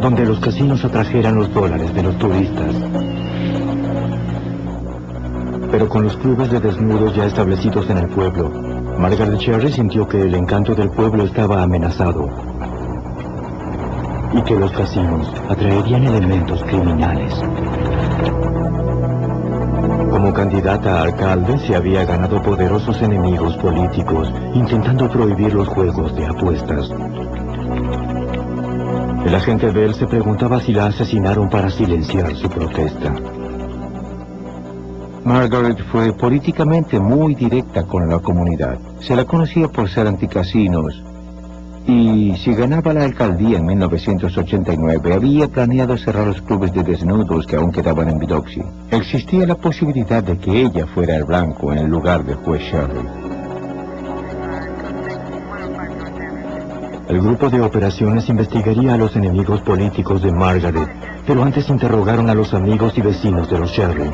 donde los casinos atrajeran los dólares de los turistas. Pero con los clubes de desnudos ya establecidos en el pueblo, Margaret Cherry sintió que el encanto del pueblo estaba amenazado y que los casinos atraerían elementos criminales. Como candidata a alcalde se había ganado poderosos enemigos políticos intentando prohibir los juegos de apuestas. El agente Bell se preguntaba si la asesinaron para silenciar su protesta. Margaret fue políticamente muy directa con la comunidad. Se la conocía por ser anticasinos y si ganaba la alcaldía en 1989 había planeado cerrar los clubes de desnudos que aún quedaban en Biloxi. Existía la posibilidad de que ella fuera el blanco en el lugar del juez Sherry. El grupo de operaciones investigaría a los enemigos políticos de Margaret, pero antes interrogaron a los amigos y vecinos de los Sherry.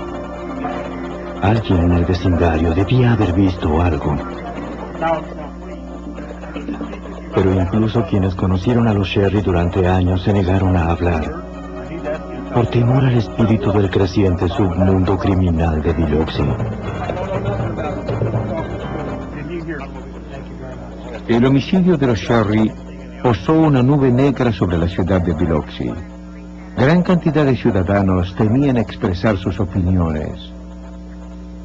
Alguien en el vecindario debía haber visto algo. Pero incluso quienes conocieron a los Sherry durante años se negaron a hablar, por temor al espíritu del creciente submundo criminal de Biloxi. El homicidio de los Sherry posó una nube negra sobre la ciudad de Biloxi. Gran cantidad de ciudadanos temían expresar sus opiniones.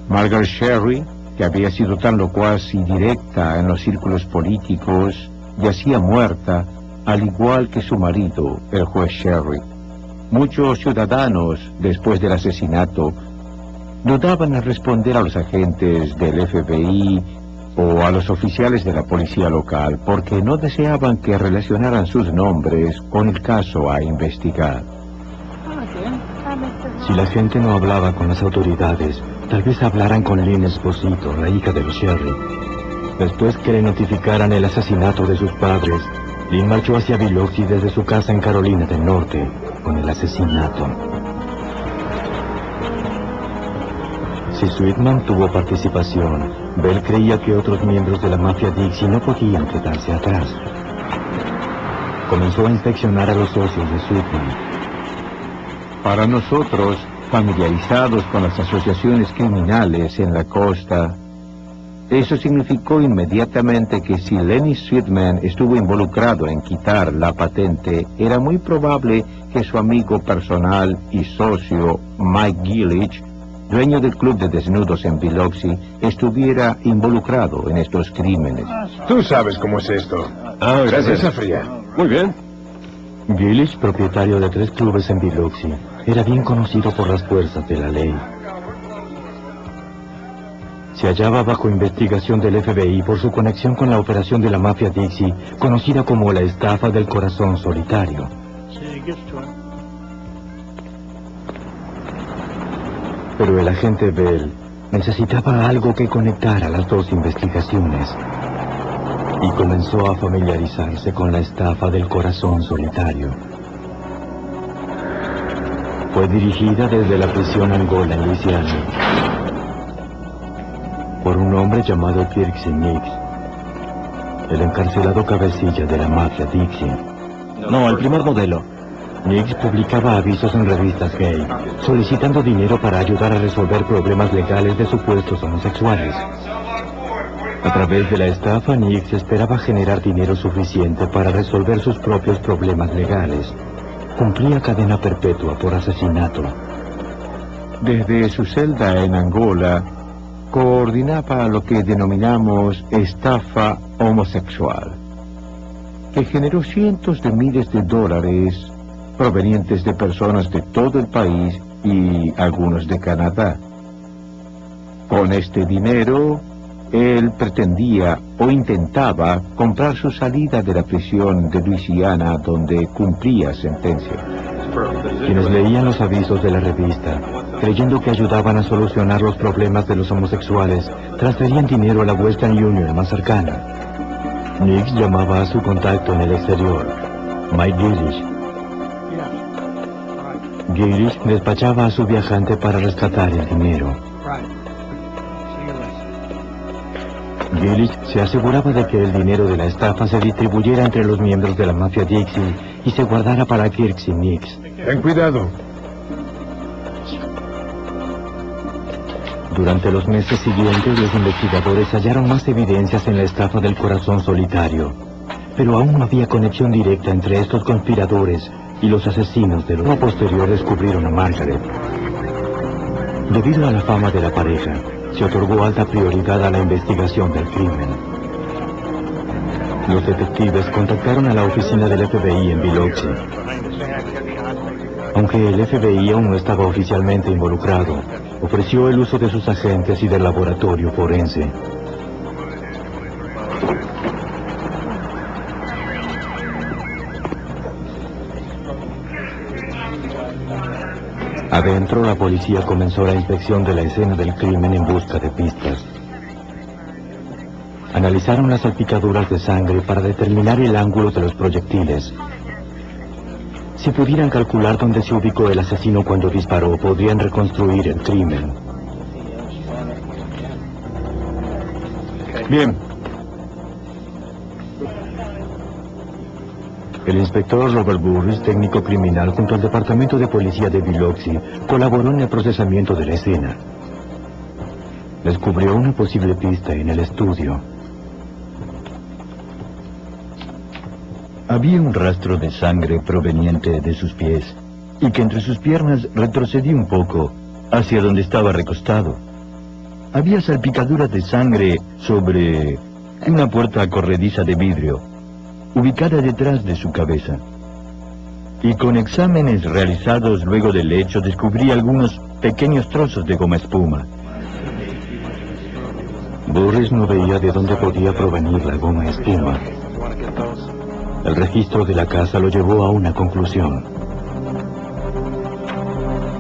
Margaret Sherry, que había sido tan locuaz y directa en los círculos políticos, yacía muerta, al igual que su marido, el juez Sherry. Muchos ciudadanos, después del asesinato, dudaban al responder a los agentes del FBI o a los oficiales de la policía local, porque no deseaban que relacionaran sus nombres con el caso a investigar. Si la gente no hablaba con las autoridades, tal vez hablaran con Lynn Esposito, la hija de los Sherry. Después que le notificaran el asesinato de sus padres, Lynn marchó hacia Biloxi desde su casa en Carolina del Norte, con el asesinato. Si Sweetman tuvo participación, Bell creía que otros miembros de la mafia Dixie no podían quedarse atrás. Comenzó a inspeccionar a los socios de Sweetman. Para nosotros, familiarizados con las asociaciones criminales en la costa, eso significó inmediatamente que si Lenny Sweetman estuvo involucrado en quitar la patente, era muy probable que su amigo personal y socio Mike Gillich, dueño del club de desnudos en Biloxi, estuviera involucrado en estos crímenes. Tú sabes cómo es esto. Ah, gracias. Cerveza fría. Muy bien. Gillich, propietario de 3 clubes en Biloxi, era bien conocido por las fuerzas de la ley. Se hallaba bajo investigación del FBI por su conexión con la operación de la mafia Dixie, conocida como la estafa del corazón solitario. Pero el agente Bell necesitaba algo que conectara las dos investigaciones y comenzó a familiarizarse con la estafa del corazón solitario. Fue dirigida desde la prisión Angola en Luisiana por un hombre llamado Kirksey Nix, el encarcelado cabecilla de la mafia Dixie. No, el primer modelo. Nix publicaba avisos en revistas gay, solicitando dinero para ayudar a resolver problemas legales de supuestos homosexuales. A través de la estafa, Nix esperaba generar dinero suficiente para resolver sus propios problemas legales. Cumplía cadena perpetua por asesinato. Desde su celda en Angola, coordinaba lo que denominamos estafa homosexual, que generó cientos de miles de dólares provenientes de personas de todo el país y algunos de Canadá. Con este dinero, él pretendía o intentaba comprar su salida de la prisión de Luisiana donde cumplía sentencia. Quienes leían los avisos de la revista, creyendo que ayudaban a solucionar los problemas de los homosexuales, transferían dinero a la Western Union más cercana. Nix llamaba a su contacto en el exterior, Mike Gillich. Gillich despachaba a su viajante para rescatar el dinero. Gillich se aseguraba de que el dinero de la estafa se distribuyera entre los miembros de la mafia Dixie y se guardara para Kirksey Nix. Ten cuidado. Durante los meses siguientes, los investigadores hallaron más evidencias en la estafa del corazón solitario, pero aún no había conexión directa entre estos conspiradores y los asesinos de los posterior descubrieron a Margaret. Debido a la fama de la pareja, se otorgó alta prioridad a la investigación del crimen. Los detectives contactaron a la oficina del FBI en Biloxi. Aunque el FBI aún no estaba oficialmente involucrado, ofreció el uso de sus agentes y del laboratorio forense. Adentro, la policía comenzó la inspección de la escena del crimen en busca de pistas. Analizaron las salpicaduras de sangre para determinar el ángulo de los proyectiles. Si pudieran calcular dónde se ubicó el asesino cuando disparó, podrían reconstruir el crimen. Bien. El inspector Robert Burris, técnico criminal junto al Departamento de Policía de Biloxi, colaboró en el procesamiento de la escena. Descubrió una posible pista en el estudio. Había un rastro de sangre proveniente de sus pies, y que entre sus piernas retrocedía un poco hacia donde estaba recostado. Había salpicaduras de sangre sobre una puerta corrediza de vidrio, ubicada detrás de su cabeza. Y con exámenes realizados luego del hecho, descubrí algunos pequeños trozos de goma espuma. Burris no veía de dónde podía provenir la goma espuma. El registro de la casa lo llevó a una conclusión.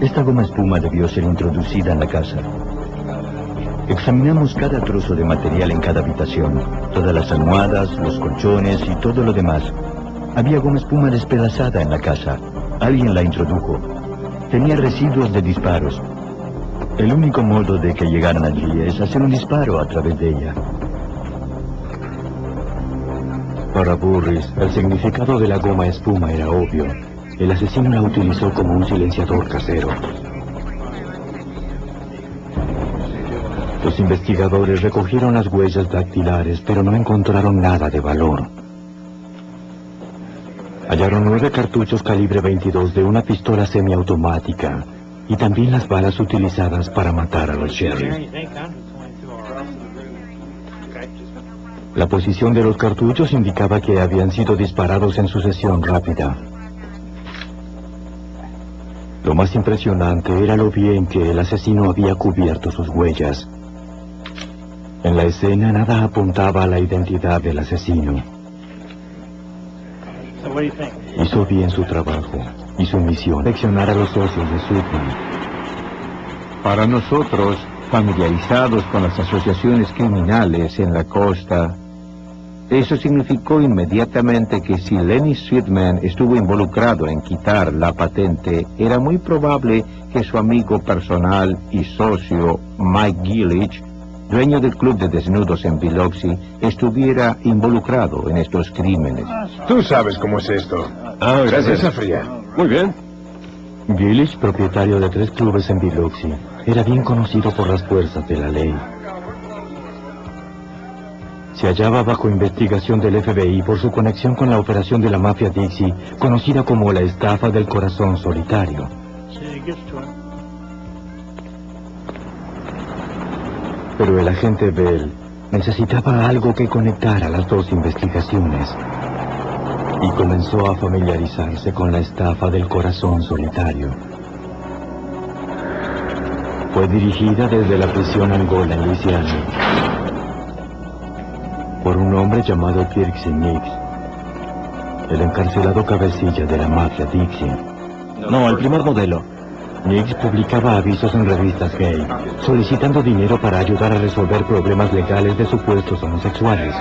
Esta goma espuma debió ser introducida en la casa. Examinamos cada trozo de material en cada habitación, todas las almohadas, los colchones y todo lo demás. Había goma espuma despedazada en la casa. Alguien la introdujo. Tenía residuos de disparos. El único modo de que llegaran allí es hacer un disparo a través de ella. Para Burris, el significado de la goma espuma era obvio. El asesino la utilizó como un silenciador casero. Los investigadores recogieron las huellas dactilares, pero no encontraron nada de valor. Hallaron 9 cartuchos calibre 22 de una pistola semiautomática y también las balas utilizadas para matar a los Sherry. La posición de los cartuchos indicaba que habían sido disparados en sucesión rápida. Lo más impresionante era lo bien que el asesino había cubierto sus huellas. En la escena nada apuntaba a la identidad del asesino. Hizo bien su trabajo y su misión, seleccionar a los socios de Sweetman. Para nosotros, familiarizados con las asociaciones criminales en la costa, eso significó inmediatamente que si Lenny Sweetman estuvo involucrado en quitar la patente, era muy probable que su amigo personal y socio Mike Gillich, dueño del club de desnudos en Biloxi, estuviera involucrado en estos crímenes. Tú sabes cómo es esto. Ah, gracias. Cerveza fría. Muy bien. Gillich, propietario de 3 clubes en Biloxi, era bien conocido por las fuerzas de la ley. Se hallaba bajo investigación del FBI por su conexión con la operación de la mafia Dixie, conocida como la estafa del corazón solitario. Pero el agente Bell necesitaba algo que conectara las dos investigaciones y comenzó a familiarizarse con la estafa del corazón solitario. Fue dirigida desde la prisión Angola en Luisiana por un hombre llamado Kirksey Nix, el encarcelado cabecilla de la mafia Dixie. No, el primer modelo. Nix publicaba avisos en revistas gay, solicitando dinero para ayudar a resolver problemas legales de supuestos homosexuales.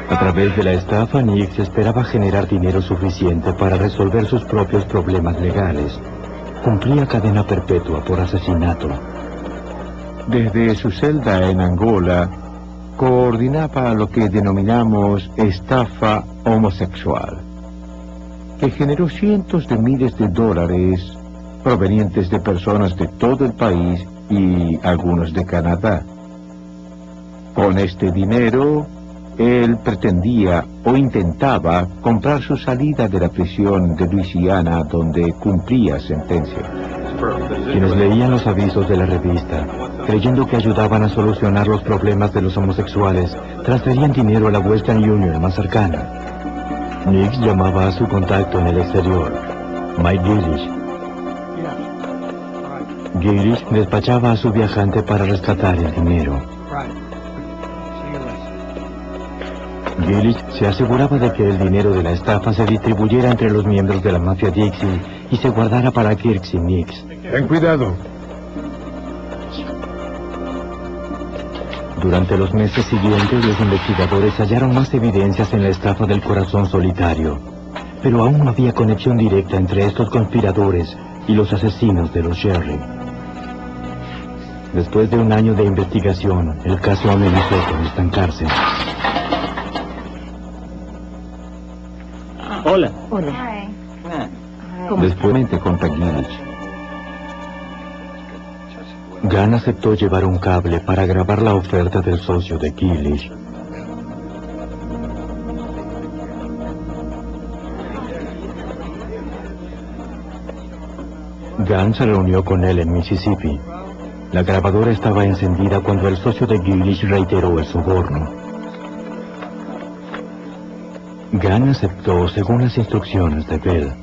A través de la estafa, Nix esperaba generar dinero suficiente para resolver sus propios problemas legales. Cumplía cadena perpetua por asesinato. Desde su celda en Angola, coordinaba lo que denominamos estafa homosexual, que generó cientos de miles de dólares provenientes de personas de todo el país y algunos de Canadá. Con este dinero, él pretendía o intentaba comprar su salida de la prisión de Luisiana donde cumplía sentencia. Quienes leían los avisos de la revista, creyendo que ayudaban a solucionar los problemas de los homosexuales, transferían dinero a la Western Union más cercana. Nix llamaba a su contacto en el exterior, Mike Gillish. Gillish despachaba a su viajante para rescatar el dinero. Gillish se aseguraba de que el dinero de la estafa se distribuyera entre los miembros de la mafia Dixie y se guardara para Kirks y Nix. Ten cuidado. Durante los meses siguientes, los investigadores hallaron más evidencias en la estafa del corazón solitario, pero aún no había conexión directa entre estos conspiradores y los asesinos de los Sherry. Después de un año de investigación, el caso amenazó con estancarse. Hola. Después contra Gillish. Gunn aceptó llevar un cable para grabar la oferta del socio de Gillish. Gunn se reunió con él en Mississippi. La grabadora estaba encendida cuando el socio de Gillish reiteró el soborno. Gunn aceptó según las instrucciones de Bell.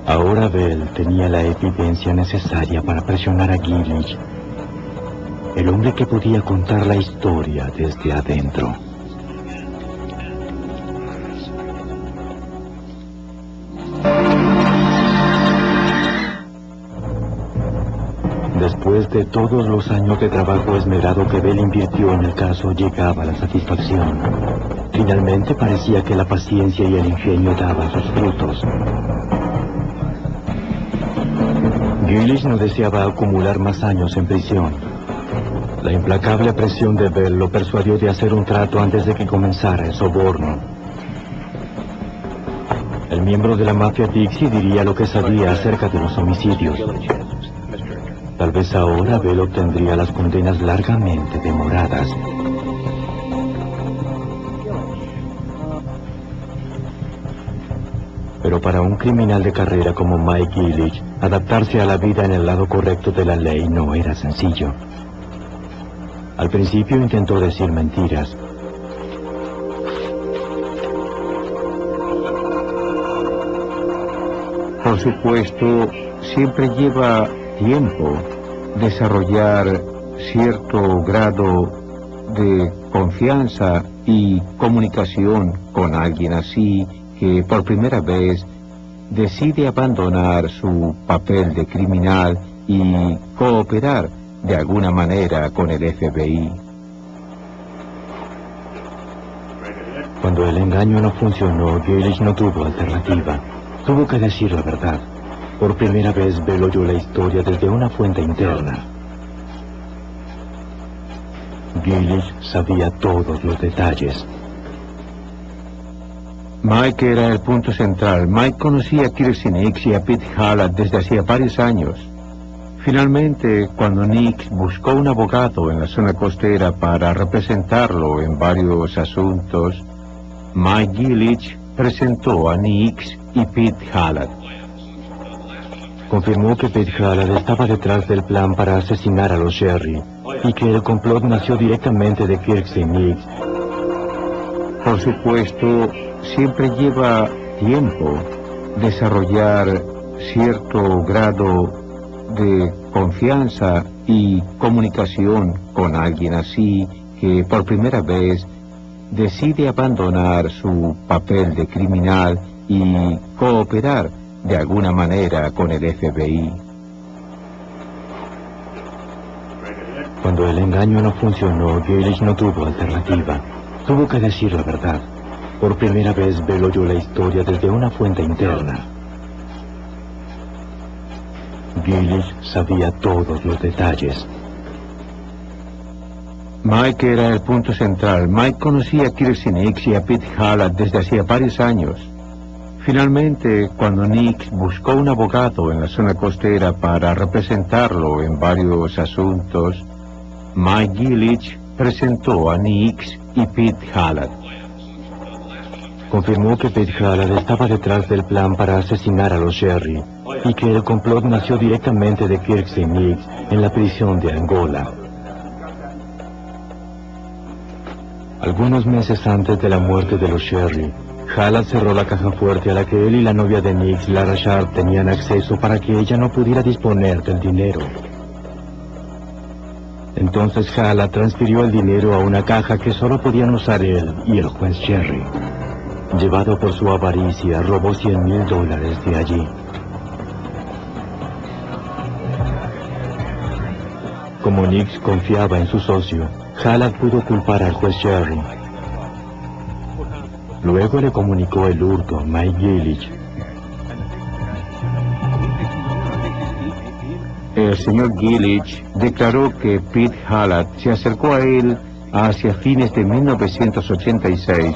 Ahora Bell tenía la evidencia necesaria para presionar a Gillish, el hombre que podía contar la historia desde adentro. Después de todos los años de trabajo esmerado que Bell invirtió en el caso, llegaba la satisfacción. Finalmente parecía que la paciencia y el ingenio daban sus frutos. Gillish no deseaba acumular más años en prisión. La implacable presión de Bell lo persuadió de hacer un trato antes de que comenzara el soborno. El miembro de la mafia Dixie diría lo que sabía acerca de los homicidios. Tal vez ahora Bell obtendría las condenas largamente demoradas. Pero para un criminal de carrera como Mike Gillish, adaptarse a la vida en el lado correcto de la ley no era sencillo. Al principio intentó decir mentiras. Por supuesto, siempre lleva tiempo desarrollar cierto grado de confianza y comunicación con alguien así que por primera vez decide abandonar su papel de criminal y cooperar de alguna manera con el FBI. Cuando el engaño no funcionó, Gillish no tuvo alternativa. Tuvo que decir la verdad. Por primera vez, Bell oyó la historia desde una fuente interna. Gillish sabía todos los detalles. Mike era el punto central. Mike conocía a Kirk Nix y a Pete Hallett desde hacía varios años. Finalmente, cuando Nix buscó un abogado en la zona costera para representarlo en varios asuntos, Mike Gillish presentó a Nix y Pete Hallett. Confirmó que Pete Hallett estaba detrás del plan para asesinar a los Sherry y que el complot nació directamente de Kirk Nix. Por supuesto, siempre lleva tiempo desarrollar cierto grado de confianza y comunicación con alguien así que por primera vez decide abandonar su papel de criminal y cooperar de alguna manera con el FBI. Cuando el engaño no funcionó, Gillish no tuvo alternativa. Tuvo que decir la verdad. Por primera vez, Bell oyó la historia desde una fuente interna. Gillish sabía todos los detalles. Mike era el punto central. Mike conocía a Kirk Nix y a Pete Hallett desde hacía varios años. Finalmente, cuando Nix buscó un abogado en la zona costera para representarlo en varios asuntos, Mike Gillich presentó a Nix y Pete Hallett. Confirmó que Pete Hallett estaba detrás del plan para asesinar a los Sherry y que el complot nació directamente de Kirksey Nix en la prisión de Angola. Algunos meses antes de la muerte de los Sherry, Hallett cerró la caja fuerte a la que él y la novia de Nix, Lara Sharp, tenían acceso para que ella no pudiera disponer del dinero. Entonces Hallett transfirió el dinero a una caja que solo podían usar él y el juez Sherry. Llevado por su avaricia, robó $100,000 de allí. Como Nix confiaba en su socio, Hallett pudo culpar al juez Sherry. Luego le comunicó el hurto a Mike Gillich. El señor Gillich declaró que Pete Hallett se acercó a él hacia fines de 1986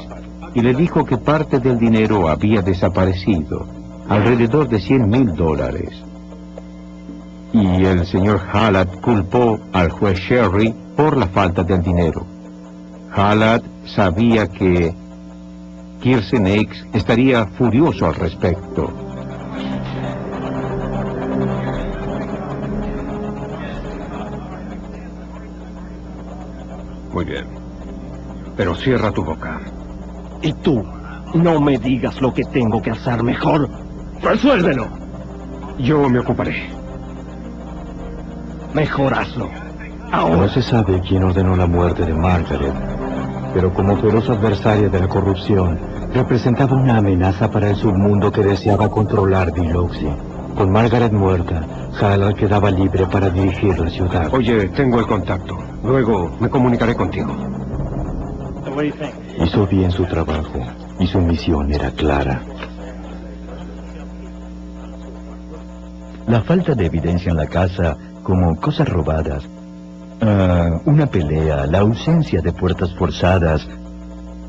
y le dijo que parte del dinero había desaparecido, alrededor de $100,000. Y el señor Hallett culpó al juez Sherry por la falta del dinero. Hallett sabía que Kirksey Nix estaría furioso al respecto. Muy bien. Pero cierra tu boca. Y tú, no me digas lo que tengo que hacer mejor. ¡Resuélvelo! Yo me ocuparé. Mejor hazlo. No Ahora. se sabe quién ordenó la muerte de Margaret, pero como feroz adversaria de la corrupción, representaba una amenaza para el submundo que deseaba controlar Biloxi. Con Margaret muerta, Hallett quedaba libre para dirigir la ciudad. Oye, tengo el contacto. Luego me comunicaré contigo. Hizo bien su trabajo y su misión era clara. La falta de evidencia en la casa, como cosas robadas, una pelea, la ausencia de puertas forzadas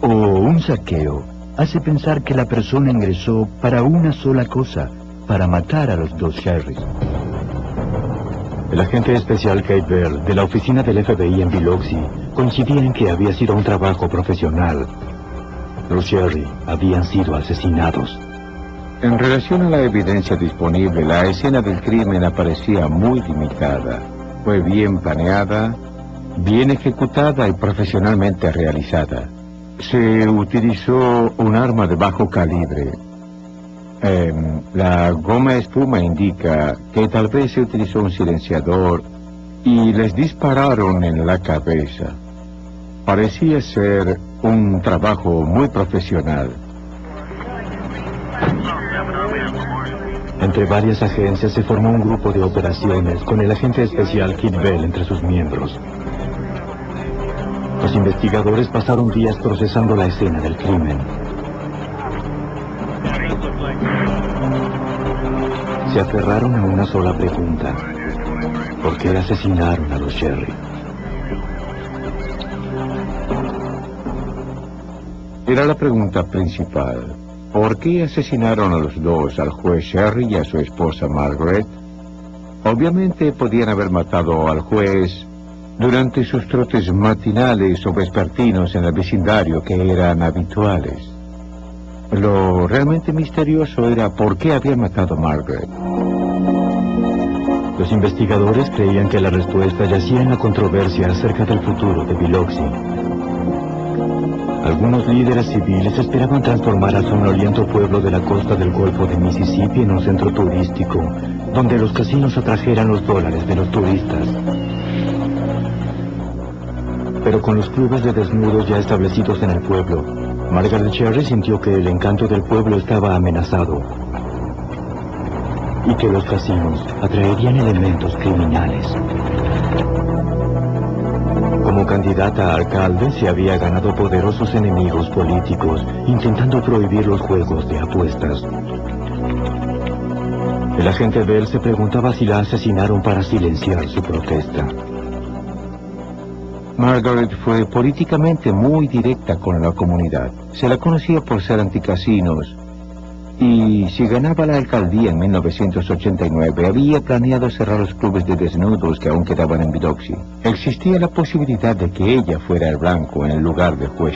o un saqueo, hace pensar que la persona ingresó para una sola cosa, para matar a los dos Sherry. El agente especial Kate Bell, de la oficina del FBI en Biloxi, coincidía en que había sido un trabajo profesional. Los Sherry habían sido asesinados. En relación a la evidencia disponible, la escena del crimen aparecía muy limitada. Fue bien planeada, bien ejecutada y profesionalmente realizada. Se utilizó un arma de bajo calibre. La goma espuma indica que tal vez se utilizó un silenciador y les dispararon en la cabeza. Parecía ser un trabajo muy profesional. Entre varias agencias se formó un grupo de operaciones con el agente especial Kit Bell entre sus miembros. Los investigadores pasaron días procesando la escena del crimen. Se aferraron a una sola pregunta: ¿por qué asesinaron a los Sherry? Era la pregunta principal. ¿Por qué asesinaron a los dos, al juez Sherry y a su esposa Margaret? Obviamente podían haber matado al juez durante sus trotes matinales o vespertinos en el vecindario que eran habituales. Lo realmente misterioso era por qué habían matado a Margaret. Los investigadores creían que la respuesta yacía en la controversia acerca del futuro de Biloxi. Algunos líderes civiles esperaban transformar al sonoliento pueblo de la costa del Golfo de Mississippi en un centro turístico, donde los casinos atrajeran los dólares de los turistas. Pero con los clubes de desnudos ya establecidos en el pueblo, Margaret Sherry sintió que el encanto del pueblo estaba amenazado y que los casinos atraerían elementos criminales. Como candidata a alcalde se había ganado poderosos enemigos políticos intentando prohibir los juegos de apuestas. El agente Bell se preguntaba si la asesinaron para silenciar su protesta. Margaret fue políticamente muy directa con la comunidad. Se la conocía por ser anticasinos Y si ganaba la alcaldía en 1989, había planeado cerrar los clubes de desnudos que aún quedaban en Biloxi. Existía la posibilidad de que ella fuera el blanco en lugar del juez.